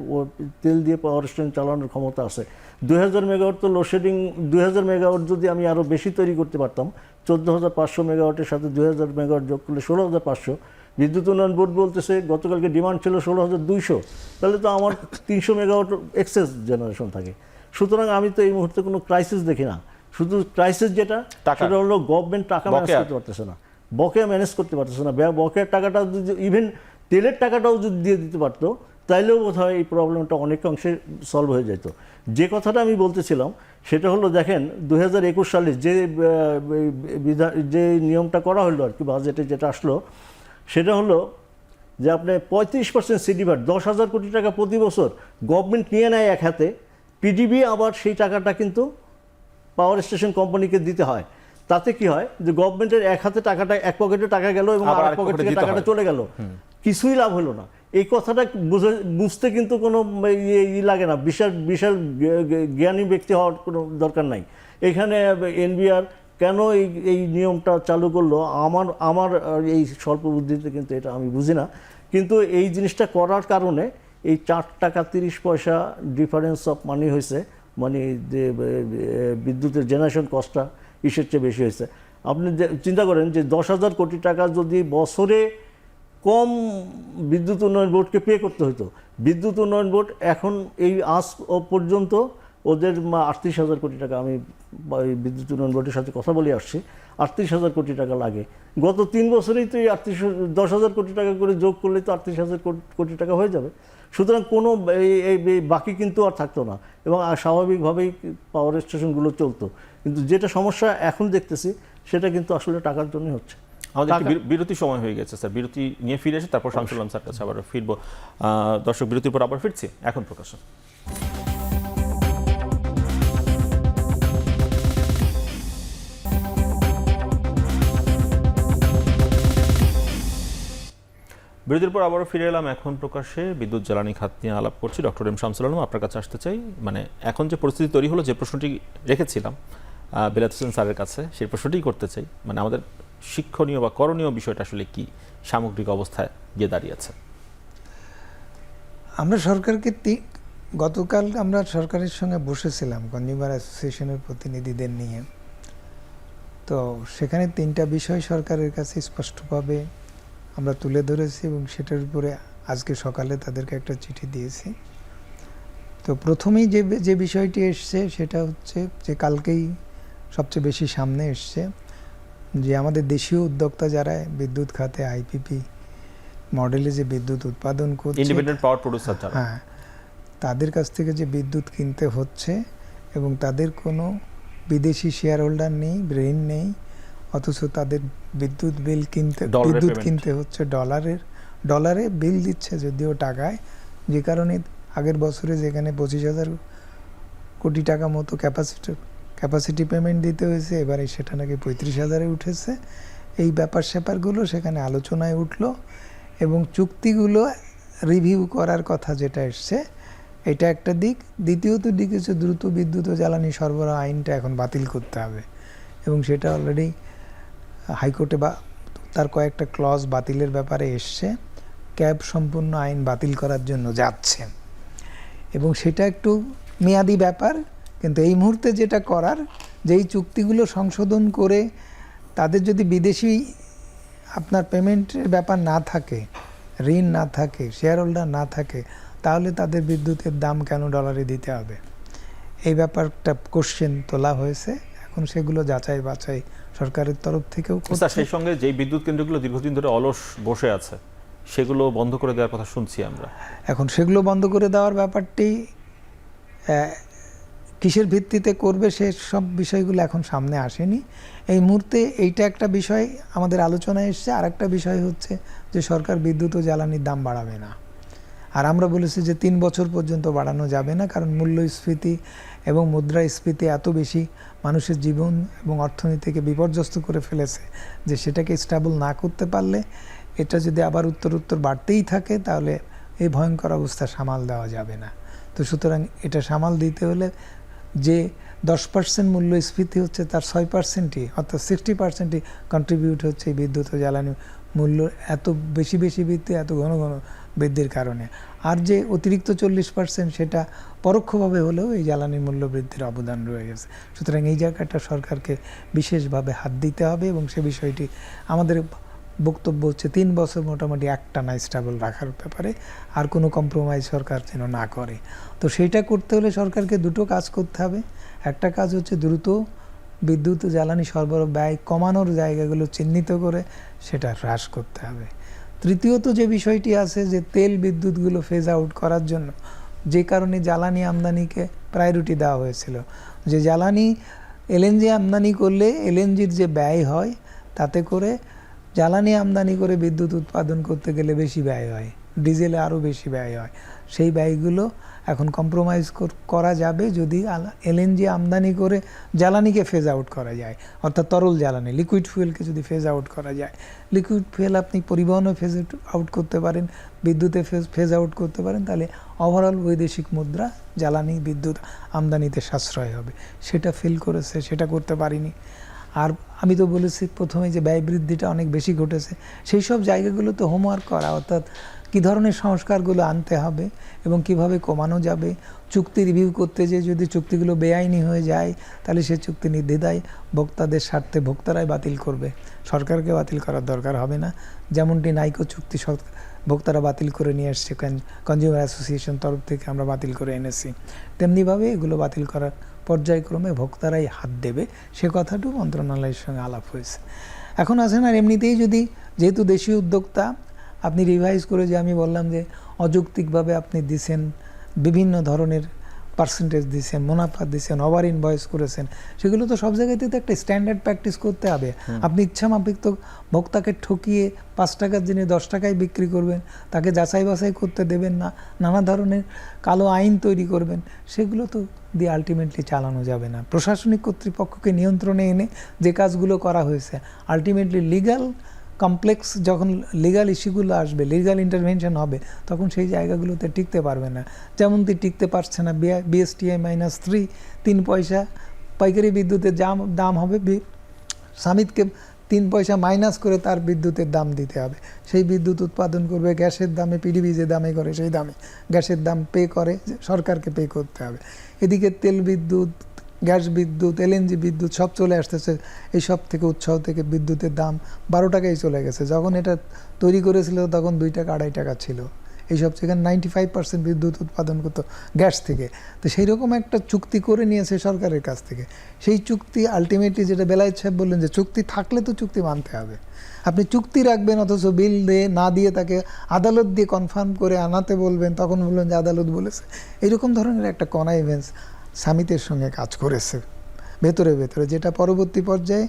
তেল দিয়ে পাওয়ার স্টেশন চালানোর ক্ষমতা আছে। 2000 মেগাওয়াট তো লোডশেডিং, 2000 মেগাওয়াট যদি আমি আরও বেশি তৈরি করতে পারতাম, 14500 মেগাওয়াটের সাথে 2000 মেগাওয়াট যোগ করলে 16500। বিদ্যুৎ উন্নয়ন বোর্ড বলতেছে গতকালকে ডিমান্ড ছিল 16200, তাহলে তো আমার 300 মেগাওয়াট এক্সেস জেনারেশন থাকে। সুতরাং আমি তো এই মুহূর্তে কোনো ক্রাইসিস দেখি না। শুধু ক্রাইসিস যেটা সেটা হলো গভর্নমেন্ট টাকা ম্যানেজ করতে পারতেছে না, বকেয়া ম্যানেজ করতে পারতেছে না। বকেয়ার টাকাটা যদি ইভেন তেলের টাকাটাও যদি দিয়ে দিতে পারতো, তাইলেও বোধ হয় এই প্রবলেমটা অনেক অংশে সলভ হয়ে যেত। যে কথাটা আমি বলতেছিলাম সেটা হলো, দেখেন 2021 সালে যে নিয়মটা করা হলো আর কি, বাজেটে যেটা আসলো, সেটা হলো যে আপনি 35% সিডিভার 10,000 কোটি টাকা প্রতি বছর গভর্নমেন্ট নিয়ে নেয় এক হাতে, পিডিবি আবার সেই টাকাটা কিন্তু পাওয়ার স্টেশন কোম্পানিকে দিতে হয়। তাতে কি হয় যে গভর্নমেন্টের এক হাতে টাকাটা, এক পকেটে টাকা গেল এবং আরেক পকেট থেকে টাকাটা চলে গেল, কিছুই লাভ হলো না। এই কথাটা বুঝতে কিন্তু কোনো লাগে না, বিশাল বিশাল জ্ঞানী ব্যক্তি হওয়ার কোনো দরকার নাই। এখানে এনবিআর কেন এই নিয়মটা চালু করলো, আমার এই স্বল্প বুদ্ধিতে কিন্তু এটা আমি বুঝি না। কিন্তু এই জিনিসটা করার কারণে এই 4 টাকা 30 পয়সা ডিফারেন্স অফ মানি হয়েছে, মানে যে বিদ্যুতের জেনারেশন কস্টটা ইসের চেয়ে বেশি হয়েছে। আপনি চিন্তা করেন যে 10,000 কোটি টাকা যদি বছরে কম বিদ্যুৎ উন্নয়ন বোর্ডকে পে করতে হতো, বিদ্যুৎ উন্নয়ন বোর্ড এখন এই আজ পর্যন্ত ওদের 38,000 কোটি টাকা, আমি বিদ্যুৎ উন্নয়ন বোর্ডের সাথে কথা বলে আসছি, 38,000 কোটি টাকা লাগে। গত 3 বছরেই তো এই 10,000 কোটি টাকা করে যোগ করলে তো 38,000 কোটি টাকা হয়ে যাবে। সুতরাং কোনো বাকি কিন্তু আর থাকতো না, এবং স্বাভাবিকভাবেই পাওয়ার স্টেশনগুলো চলতো। কিন্তু যেটা সমস্যা এখন দেখতেছি সেটা কিন্তু আসলে টাকার জন্যই হচ্ছে। আমাদের বিরতি সময় হয়ে গেছে স্যার, বিরতি নিয়ে ফিরে এসে তারপর শামসুল আলম স্যার কাছে আবার ফিরবো। দর্শক, বিরতির পর আবার ফিরছি এখন প্রকাশন। বিরতির পর আবারও ফিরে এলাম এখন প্রকাশ্যে। বিদ্যুৎ জ্বালানি খাত নিয়ে আলাপ করছি। ডক্টর এম শামসুল আলম, আপনার কাছে আসতে চাই, মানে এখন যে পরিস্থিতি তৈরি হলো, যে প্রশ্নটি রেখেছিলাম বেলায়েত হোসেন স্যারের কাছে, সেই প্রশ্নটিই করতে চাই। মানে আমাদের শিক্ষণীয় বা করণীয় বিষয়টা আসলে কি সামগ্রিক অবস্থায় গিয়ে দাঁড়িয়েছে? আমরা সরকারকে গতকাল আমরা সরকারের সঙ্গে বসেছিলাম কনজিউমার অ্যাসোসিয়েশনের প্রতিনিধিদের নিয়ে, তো সেখানে 3টা বিষয় সরকারের কাছে স্পষ্টভাবে আমরা তুলে ধরেছি, এবং সেটার উপরে আজকে সকালে তাদেরকে একটা চিঠি দিয়েছি। তো প্রথমেই যে বিষয়টি এসছে সেটা হচ্ছে যে কালকেই সবচেয়ে বেশি সামনে এসছে যে আমাদের দেশীয় উদ্যোক্তা যারা বিদ্যুৎ খাতে আইপিপি মডেলে যে বিদ্যুৎ উৎপাদন করছে, ইন্ডিপেন্ডেন্ট পাওয়ার প্রোডিউসার যারা, হ্যাঁ, তাদের কাছ থেকে যে বিদ্যুৎ কিনতে হচ্ছে এবং তাদের কোনো বিদেশি শেয়ার হোল্ডার নেই, ঋণ নেই, অথচ তাদের বিদ্যুৎ বিল ডলারে payment। কিনতে হচ্ছে ডলারে বিল দিচ্ছে যদিও টাকায়, যে কারণে আগের বছরে যেখানে 25,000 কোটি টাকা মতো ক্যাপাসিটি পেমেন্ট দিতে হয়েছে, এবারে সেটা নাকি 35,000-এ উঠেছে। এই ব্যাপার স্যাপারগুলো সেখানে আলোচনায় উঠলো এবং চুক্তিগুলো রিভিউ করার কথা যেটা এসছে, এটা একটা দিক। দ্বিতীয়ত দিক হচ্ছে দ্রুত বিদ্যুৎ ও জ্বালানি সরবরাহ আইনটা এখন বাতিল করতে হবে এবং সেটা অলরেডি হাইকোর্টে বা তার কয়েকটা ক্লজ বাতিলের ব্যাপারে এসছে, ক্যাব সম্পূর্ণ আইন বাতিল করার জন্য যাচ্ছে এবং সেটা একটু মেয়াদি ব্যাপার। কিন্তু এই মুহূর্তে যেটা করার, যেই চুক্তিগুলো সংশোধন করে তাদের যদি বিদেশি আপনার পেমেন্টের ব্যাপার না থাকে, ঋণ না থাকে, শেয়ার হোল্ডার না থাকে, তাহলে তাদের বিদ্যুতের দাম কেন ডলারে দিতে হবে, এই ব্যাপারটা কোশ্চেন তোলা হয়েছে। এখন সেগুলো যাচাই বাছাই সরকারের তরফ থেকেও স্যার করছে। সেই সঙ্গে যেই বিদ্যুৎ কেন্দ্রগুলো দীর্ঘদিন ধরে অলস বসে আছে সেগুলো বন্ধ করে দেওয়ার কথা শুনছি আমরা। এখন সেগুলো বন্ধ করে দেওয়ার ব্যাপারটি কিসের ভিত্তিতে করবে সে সব বিষয়গুলো এখন সামনে আসেনি এই মুহূর্তে। এইটা একটা বিষয় আমাদের আলোচনায় এসছে। আর একটা বিষয় হচ্ছে যে সরকার বিদ্যুৎ ও জ্বালানির দাম বাড়াবে না, আর আমরা বলেছি যে 3 বছর পর্যন্ত বাড়ানো যাবে না, কারণ মূল্যস্ফীতি এবং মুদ্রাস্ফীতি এত বেশি মানুষের জীবন এবং অর্থনীতিকে বিপর্যস্ত করে ফেলেছে যে সেটাকে স্টেবল না করতে পারলে, এটা যদি আবার উত্তর বাড়তেই থাকে, তাহলে এই ভয়ঙ্কর অবস্থা সামাল দেওয়া যাবে না। তো সুতরাং এটা সামাল দিতে হলে যে 10% মূল্যস্ফীতি হচ্ছে তার 6%ই অর্থাৎ 60%ই কন্ট্রিবিউট হচ্ছে এই বিদ্যুৎ ও জ্বালানি মূল্য এত বেশি বৃদ্ধি, এত ঘন বৃদ্ধির কারণে। আর যে অতিরিক্ত 40% সেটা পরোক্ষভাবে হলেও এই জ্বালানি মূল্য বৃদ্ধির অবদান রয়ে গেছে। সুতরাং এই জায়গাটা সরকারকে বিশেষভাবে হাত দিতে হবে এবং সে বিষয়টি আমাদের বক্তব্য হচ্ছে 3 বছর মোটামুটি একটানা স্টেবল রাখার ব্যাপারে আর কোনো কম্প্রোমাইজ সরকার যেন না করে। তো সেইটা করতে হলে সরকারকে দুটো কাজ করতে হবে। একটা কাজ হচ্ছে দ্রুত বিদ্যুৎ ও জ্বালানি সরবরাহ ব্যয় কমানোর জায়গাগুলো চিহ্নিত করে সেটা হ্রাস করতে হবে। তৃতীয়ত যে বিষয়টি আছে যে তেল বিদ্যুৎগুলো ফেজ আউট করার জন্য, যে কারণে জ্বালানি আমদানিকে প্রায়োরিটি দেওয়া হয়েছিল, যে জ্বালানি এলএনজি আমদানি করলে এলএনজির যে ব্যয় হয় তাতে করে জ্বালানি আমদানি করে বিদ্যুৎ উৎপাদন করতে গেলে বেশি ব্যয় হয়, ডিজেলে আরও বেশি ব্যয় হয়। সেই ব্যয়গুলো এখন কম্প্রোমাইজ করা যাবে যদি এলএনজি আমদানি করে জ্বালানিকে ফেজ আউট করা যায়, অর্থাৎ তরল জ্বালানি লিকুইড ফুয়েলকে যদি ফেজ আউট করা যায়। লিকুইড ফুয়েল আপনি পরিবহনে ফেজ আউট করতে পারেন, বিদ্যুতে ফেজ আউট করতে পারেন, তাহলে ওভারঅল বৈদেশিক মুদ্রা জ্বালানি বিদ্যুৎ আমদানিতে সাশ্রয় হবে। সেটা ফিল করেছে, সেটা করতে পারিনি। আর আমি তো বলেছি প্রথমে যে ব্যয় বৃদ্ধিটা অনেক বেশি ঘটেছে, সেই সব জায়গাগুলোতে হোমওয়ার্ক করা, অর্থাৎ কী ধরনের সংস্কারগুলো আনতে হবে এবং কিভাবে কমানো যাবে। চুক্তি রিভিউ করতে যে যদি চুক্তিগুলো বেআইনি হয়ে যায় তাহলে সে চুক্তি নির্দ্বিধায় ভোক্তাদের স্বার্থে ভোক্তারাই বাতিল করবে, সরকারকে বাতিল করার দরকার হবে না। যেমনটি নাইকো চুক্তি ভোক্তারা বাতিল করে নিয়ে এসছে, কনজিউমার অ্যাসোসিয়েশন তরফ থেকে আমরা বাতিল করে এনেছি, তেমনিভাবে এগুলো বাতিল করার পর্যায়ক্রমে ভোক্তারাই হাত দেবে, সে কথাটিও মন্ত্রণালয়ের সঙ্গে আলাপ হয়েছে। এখন আসেন আর এমনিতেই যদি যেহেতু দেশীয় উদ্যোক্তা আপনি রিভাইজ করে যে আমি বললাম যে অযৌক্তিকভাবে আপনি দিছেন, বিভিন্ন ধরনের পার্সেন্টেজ দিচ্ছেন, মুনাফা দিচ্ছেন, ওভার ইনভয়েস করেছেন, সেগুলো তো সব জায়গাতে তো একটা স্ট্যান্ডার্ড প্র্যাকটিস করতে হবে। আপনি ইচ্ছামাফিক তো ভোক্তাকে ঠকিয়ে 5 টাকার জিনিস 10 টাকায় বিক্রি করবেন, তাকে যাচাই বাছাই করতে দেবেন না, নানা ধরনের কালো আইন তৈরি করবেন, সেগুলো তো দিয়ে আলটিমেটলি চালানো যাবে না। প্রশাসনিক কর্তৃপক্ষকে নিয়ন্ত্রণে এনে যে কাজগুলো করা হয়েছে, আলটিমেটলি লিগ্যাল কমপ্লেক্স যখন লিগ্যাল ইস্যুগুলো আসবে, লিগ্যাল ইন্টারভেনশন হবে, তখন সেই জায়গাগুলোতে টিকতে পারবে না। যেমনটি টিকতে পারছে না বিএসটিআই -3 3 পয়সা পাইকারি বিদ্যুতের দাম হবে, সামিতকে 3 পয়সা মাইনাস করে তার বিদ্যুতের দাম দিতে হবে। সেই বিদ্যুৎ উৎপাদন করবে গ্যাসের দামে, পিডিবি যে দামে করে সেই দামে গ্যাসের দাম পে করে, সরকারকে পে করতে হবে। এদিকে তেল বিদ্যুৎ, গ্যাস বিদ্যুৎ, এলএনজি বিদ্যুৎ সব চলে আসতেছে। এই সব থেকে উৎসাহ থেকে বিদ্যুতের দাম 12 টাকায় চলে গেছে। যখন এটা তৈরি করেছিল তখন 2 টাকা 2.5 টাকা ছিল, এইসব সেখানে 95% বিদ্যুৎ উৎপাদন করতো গ্যাস থেকে। তো সেই রকম একটা চুক্তি করে নিয়েছে সরকারের কাছ থেকে। সেই চুক্তি আলটিমেটলি, যেটা বেলায়েত সাহেব বললেন যে চুক্তি থাকলে তো চুক্তি মানতে হবে। আপনি চুক্তি রাখবেন অথচ বিল দিয়ে না দিয়ে তাকে আদালত দিয়ে কনফার্ম করে আনাতে বলবেন, তখন বলবেন যে আদালত বলেছে। এইরকম ধরনের একটা কনাইভেন্স সামিতের সঙ্গে কাজ করেছে ভেতরে ভেতরে, যেটা পরবর্তী পর্যায়ে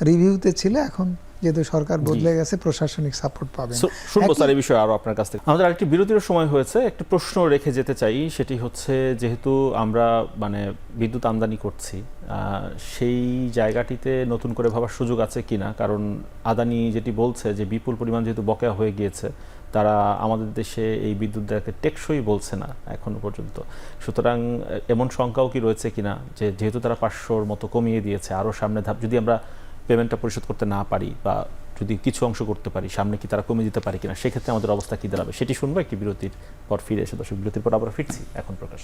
রিভিউতে ছিল। এখন যেহেতু সরকার বদলে গেছে, প্রশাসনিক সাপোর্ট পাবেন। শুনবো স্যার এই বিষয়ে আরো আপনার কাছ থেকে। আমাদের আরেকটি বিরতির সময় হয়েছে, একটা প্রশ্ন রেখে যেতে চাই। সেটি হচ্ছে, যেহেতু আমরা মানে বিদ্যুৎ আমদানি করছি, সেই জায়গাটিতে নতুন করে ভাবার সুযোগ আছে কিনা? কারণ আদানি যেটি বলছে যে বিপুল পরিমাণ যেহেতু বকেয়া হয়ে গিয়েছে, তারা আমাদের দেশে এই বিদ্যুৎ দেওয়াকে টেকসই বলছে না এখনো পর্যন্ত। সুতরাং এমন শঙ্কাও কি রয়েছে কিনা যে যেহেতু তারা 500-র মতো কমিয়ে দিয়েছে, আরও সামনে ধাপ যদি আমরা পেমেন্টটা পরিশোধ করতে না পারি বা যদি কিছু অংশ করতে পারি, সামনে কি তারা কমিয়ে দিতে পারে কিনা, সেক্ষেত্রে আমাদের অবস্থা কি দাঁড়াবে, সেটি শুনবো একটি বিরতির পর ফিরে এসে। দর্শক, বিরতির পর আবার ফিরছি এখন প্রকাশ।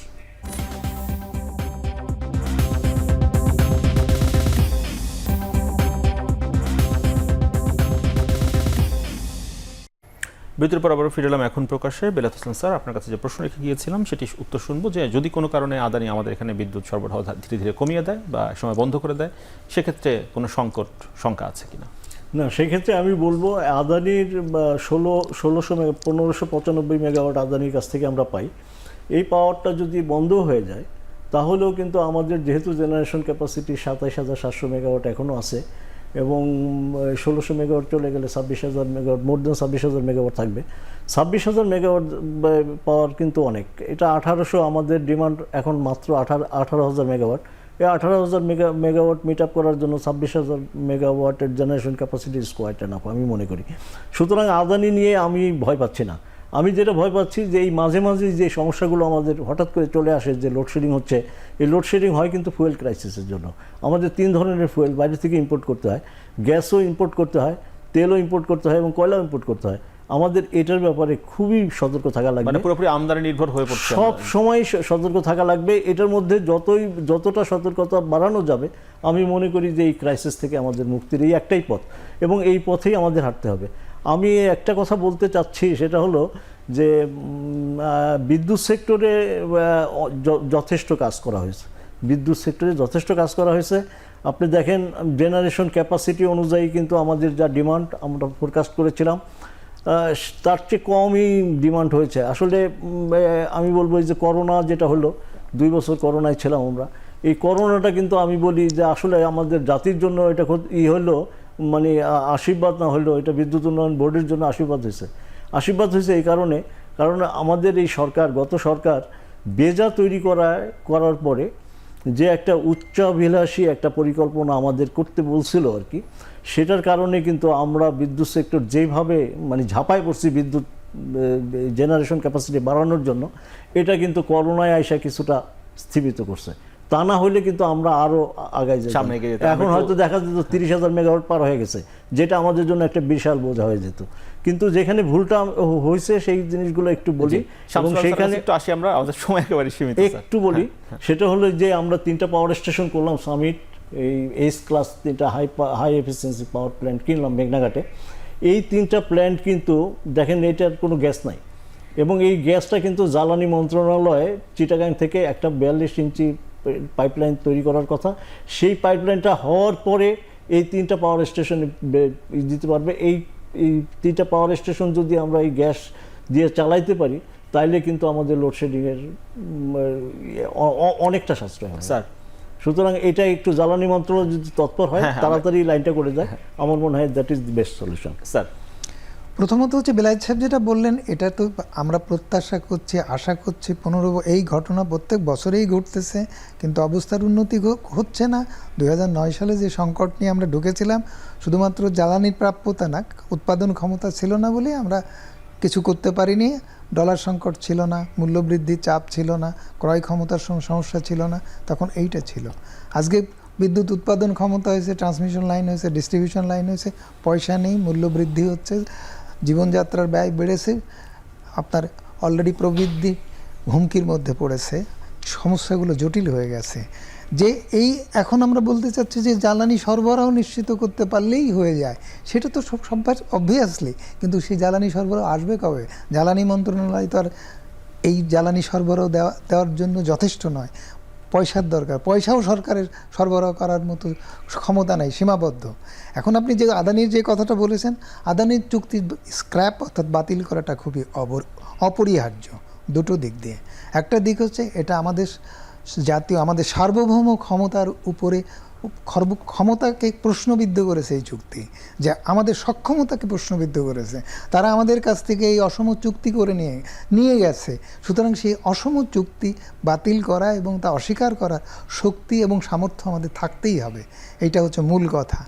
বিরতির পর আবারও ফিরে এলাম এখন প্রকাশে। বেলায়েত হোসেন স্যার, আপনার কাছে যে প্রশ্ন রেখে গিয়েছিলাম সেটি উত্তর শুনবো, যে যদি কোনো কারণে আদানি আমাদের এখানে বিদ্যুৎ সরবরাহ ধীরে ধীরে কমিয়ে দেয় বা সময় বন্ধ করে দেয়, সেক্ষেত্রে কোনো শঙ্কা আছে কিনা? না, সেক্ষেত্রে আমি বলবো আদানির 1595 মেগাওয়াট আদানির কাছ থেকে আমরা পাই। এই পাওয়ারটা যদি বন্ধ হয়ে যায়, তাহলেও কিন্তু আমাদের যেহেতু জেনারেশন ক্যাপাসিটি 27,700 মেগাওয়াট এখনও আছে, এবং 1600 মেগাওয়াট চলে গেলে 26,000 মেগাওয়াট, মোর দেন 26,000 মেগাওয়াট থাকবে। 26,000 মেগাওয়াট পাওয়ার কিন্তু অনেক। এটা 1800, আমাদের ডিমান্ড এখন মাত্র 18,000 মেগাওয়াট। এই 18,000 মেগাওয়াট মিট আপ করার জন্য 26,000 মেগাওয়াটের generation capacity is quite enough আমি মনে করি। সুতরাং আদানি নিয়ে আমি ভয় পাচ্ছি না। আমি যেটা ভয় পাচ্ছি যে এই মাঝে মাঝে যে সমস্যাগুলো আমাদের হঠাৎ করে চলে আসে, যে লোডশেডিং হচ্ছে, এই লোডশেডিং হয় কিন্তু ফুয়েল ক্রাইসিসের জন্য। আমাদের 3 ধরনের ফুয়েল বাইরে থেকে ইম্পোর্ট করতে হয়, গ্যাসও ইম্পোর্ট করতে হয়, তেলও ইম্পোর্ট করতে হয় এবং কয়লাও ইম্পোর্ট করতে হয়। আমাদের এটার ব্যাপারে খুবই সতর্ক থাকা লাগবে, মানে পুরোপুরি আমদানি নির্ভর হয়ে পড়ছে। সব সময় সতর্ক থাকা লাগবে। এটার মধ্যে যতটা সতর্কতা বাড়ানো যাবে, আমি মনে করি যে এই ক্রাইসিস থেকে আমাদের মুক্তির এই একটাই পথ, এবং এই পথেই আমাদের হাঁটতে হবে। আমি একটা কথা বলতে চাচ্ছি, সেটা হলো যে বিদ্যুৎ সেক্টরে যথেষ্ট কাজ করা হয়েছে। বিদ্যুৎ সেক্টরে যথেষ্ট কাজ করা হয়েছে। আপনি দেখেন, জেনারেশন ক্যাপাসিটি অনুযায়ী কিন্তু আমাদের যা ডিমান্ড আমরা ফোরকাস্ট করেছিলাম, তার চেয়ে কমই ডিমান্ড হয়েছে। আসলে আমি বলবো যে করোনা যেটা হলো, 2 বছর করোনায় ছিলাম আমরা, এই করোনাটা কিন্তু আমি বলি যে আসলে আমাদের জাতির জন্য এটা হলো, মানে আশীর্বাদ না হলেও এটা বিদ্যুৎ উন্নয়ন বোর্ডের জন্য আশীর্বাদ হয়েছে এই কারণে, কারণ আমাদের এই সরকার, গত সরকার বেজা তৈরি করার পরে যে একটা উচ্চাভিলাষী একটা পরিকল্পনা আমাদের করতে বলছিল আর কি, সেটার কারণে কিন্তু আমরা বিদ্যুৎ সেক্টর যেভাবে মানে ঝাঁপায় পড়ছি বিদ্যুৎ জেনারেশন ক্যাপাসিটি বাড়ানোর জন্য, এটা কিন্তু করোনায় আইসা কিছুটা স্থিমিত করছে। তা না হলে কিন্তু আমরা আরো আগায় যাই। এখন হয়তো দেখা যেত 30,000 মেগাওয়াট পার হয়ে গেছে, যেটা আমাদের জন্য একটা বিশাল বোঝা হয়ে যেত। কিন্তু যেখানে ভুলটা হয়েছে সেই জিনিসগুলো একটু বলি, এবং সেখানে আসি আমরা, আমাদের সময় একেবারে সীমিত, একটু বলি। সেটা হলো যে আমরা 3টা পাওয়ার স্টেশন করলাম, সামিট, এই এইচ ক্লাস 3টা হাই এফিসিয়েন্সি পাওয়ার প্ল্যান্ট কিনলাম মেঘনাঘাটে। এই 3টা প্ল্যান্ট কিন্তু দেখেন এটার কোনো গ্যাস নাই, এবং এই গ্যাসটা কিন্তু জ্বালানি মন্ত্রণালয়ে চিটাগাং থেকে একটা 42 ইঞ্চি পাইপলাইন তৈরি করার কথা। সেই পাইপলাইনটা হওয়ার পরে এই 3টা পাওয়ার স্টেশনে দিতে পারবে। এই 3টা পাওয়ার স্টেশন যদি আমরা এই গ্যাস দিয়ে চালাইতে পারি, তাইলে কিন্তু আমাদের লোডশেডিংয়ের অনেকটা সাশ্রয় হয় স্যার। সুতরাং এটা একটু জ্বালানি মন্ত্রণালয় যদি তৎপর হয়, তাড়াতাড়ি লাইনটা করে যায়, আমার মনে হয় that is the best solution. Sir, প্রথমত হচ্ছে বেলায়েত সাহেব যেটা বললেন, এটা তো আমরা প্রত্যাশা করছি, আশা করছি এই ঘটনা প্রত্যেক বছরেই ঘটতেছে, কিন্তু অবস্থার উন্নতি হচ্ছে না। 2009 সালে যে সংকট নিয়ে আমরা ঢুকেছিলাম, শুধুমাত্র জ্বালানির প্রাপ্যতা না, উৎপাদন ক্ষমতা ছিল না বলে আমরা কিছু করতে পারিনি। ডলার সংকট ছিল না, মূল্যবৃদ্ধির চাপ ছিল না, ক্রয় ক্ষমতার সমস্যা ছিল না, তখন এইটা ছিল। আজকে বিদ্যুৎ উৎপাদন ক্ষমতা হয়েছে, ট্রান্সমিশন লাইন হয়েছে, ডিস্ট্রিবিউশন লাইন হয়েছে, পয়সা নেই, মূল্যবৃদ্ধি হচ্ছে, জীবনযাত্রার ব্যয় বেড়েছে, আপনার অলরেডি প্রবৃদ্ধি হুমকির মধ্যে পড়েছে। সমস্যাগুলো জটিল হয়ে গেছে। যে এই এখন আমরা বলতে চাচ্ছি যে জ্বালানি সরবরাহ নিশ্চিত করতে পারলেই হয়ে যায়, সেটা তো সব অবভিয়াসলি, কিন্তু সেই জ্বালানি সরবরাহ আসবে কবে? জ্বালানি মন্ত্রণালয় তো আর এই জ্বালানি সরবরাহ দেওয়ার জন্য যথেষ্ট নয়, পয়সার দরকার। পয়সাও সরকারের সরবরাহ করার মতো ক্ষমতা নাই, সীমাবদ্ধ। এখন আপনি যে আদানির যে কথাটা বলেছেন, আদানির চুক্তি স্ক্র্যাপ অর্থাৎ বাতিল করাটা খুবই অপরিহার্য দুটো দিক দিয়ে। একটা দিক হচ্ছে এটা আমাদের জাতীয়, আমাদের সার্বভৌম ক্ষমতার উপরে ক্ষমতাকে প্রশ্নবিদ্ধ করেছে এই চুক্তি, যে আমাদের সক্ষমতাকে প্রশ্নবিদ্ধ করেছে। তারা আমাদের কাছ থেকে এই অসম চুক্তি করে নিয়ে গেছে। সুতরাং সেই অসম চুক্তি বাতিল করা এবং তা অস্বীকার করার শক্তি এবং সামর্থ্য আমাদের থাকতেই হবে, এইটা হচ্ছে মূল কথা।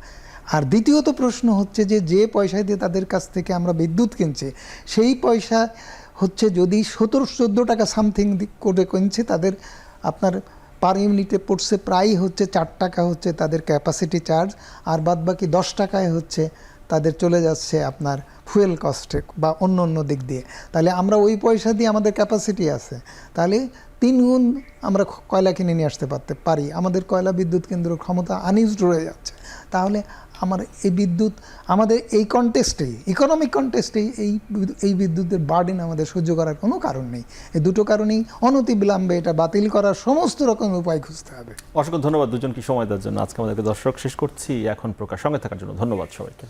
আর দ্বিতীয়ত প্রশ্ন হচ্ছে যে পয়সা দিয়ে তাদের কাছ থেকে আমরা বিদ্যুৎ কিনছি, সেই পয়সা হচ্ছে যদি 17-14 টাকা সামথিং করে কিনছে, তাদের আপনার পার ইউনিটে পড়ছে প্রায় হচ্ছে 4 টাকা হচ্ছে তাদের ক্যাপাসিটি চার্জ, আর বাদবাকি 10 টাকায় হচ্ছে তাদের চলে যাচ্ছে আপনার ফুয়েল কস্টে বা অন্য দিক দিয়ে। তাহলে আমরা ওই পয়সা দিয়ে, আমাদের ক্যাপাসিটি আছে, তাহলে 3 গুণ আমরা কয়লা কিনে নিয়ে আসতে পারি। আমাদের কয়লা বিদ্যুৎ কেন্দ্রের ক্ষমতা আনইউজড রয়ে যাচ্ছে। তাহলে আমার এই বিদ্যুৎ, আমাদের এই কন্টেস্টেই, ইকোনমিক কন্টেস্টেই এই বিদ্যুতের বার্ডেন আমাদের সহ্য করার কোনো কারণ নেই। এই দুটো কারণেই অনতিবিলম্বে এটা বাতিল করার সমস্ত রকম উপায় খুঁজতে হবে। অসংখ্য ধন্যবাদ দুজনকে সময় দেওয়ার জন্য। আজকে আমাদেরকে দর্শক শেষ করছি। এখন প্রকাশ সঙ্গে থাকার জন্য ধন্যবাদ সবাইকে।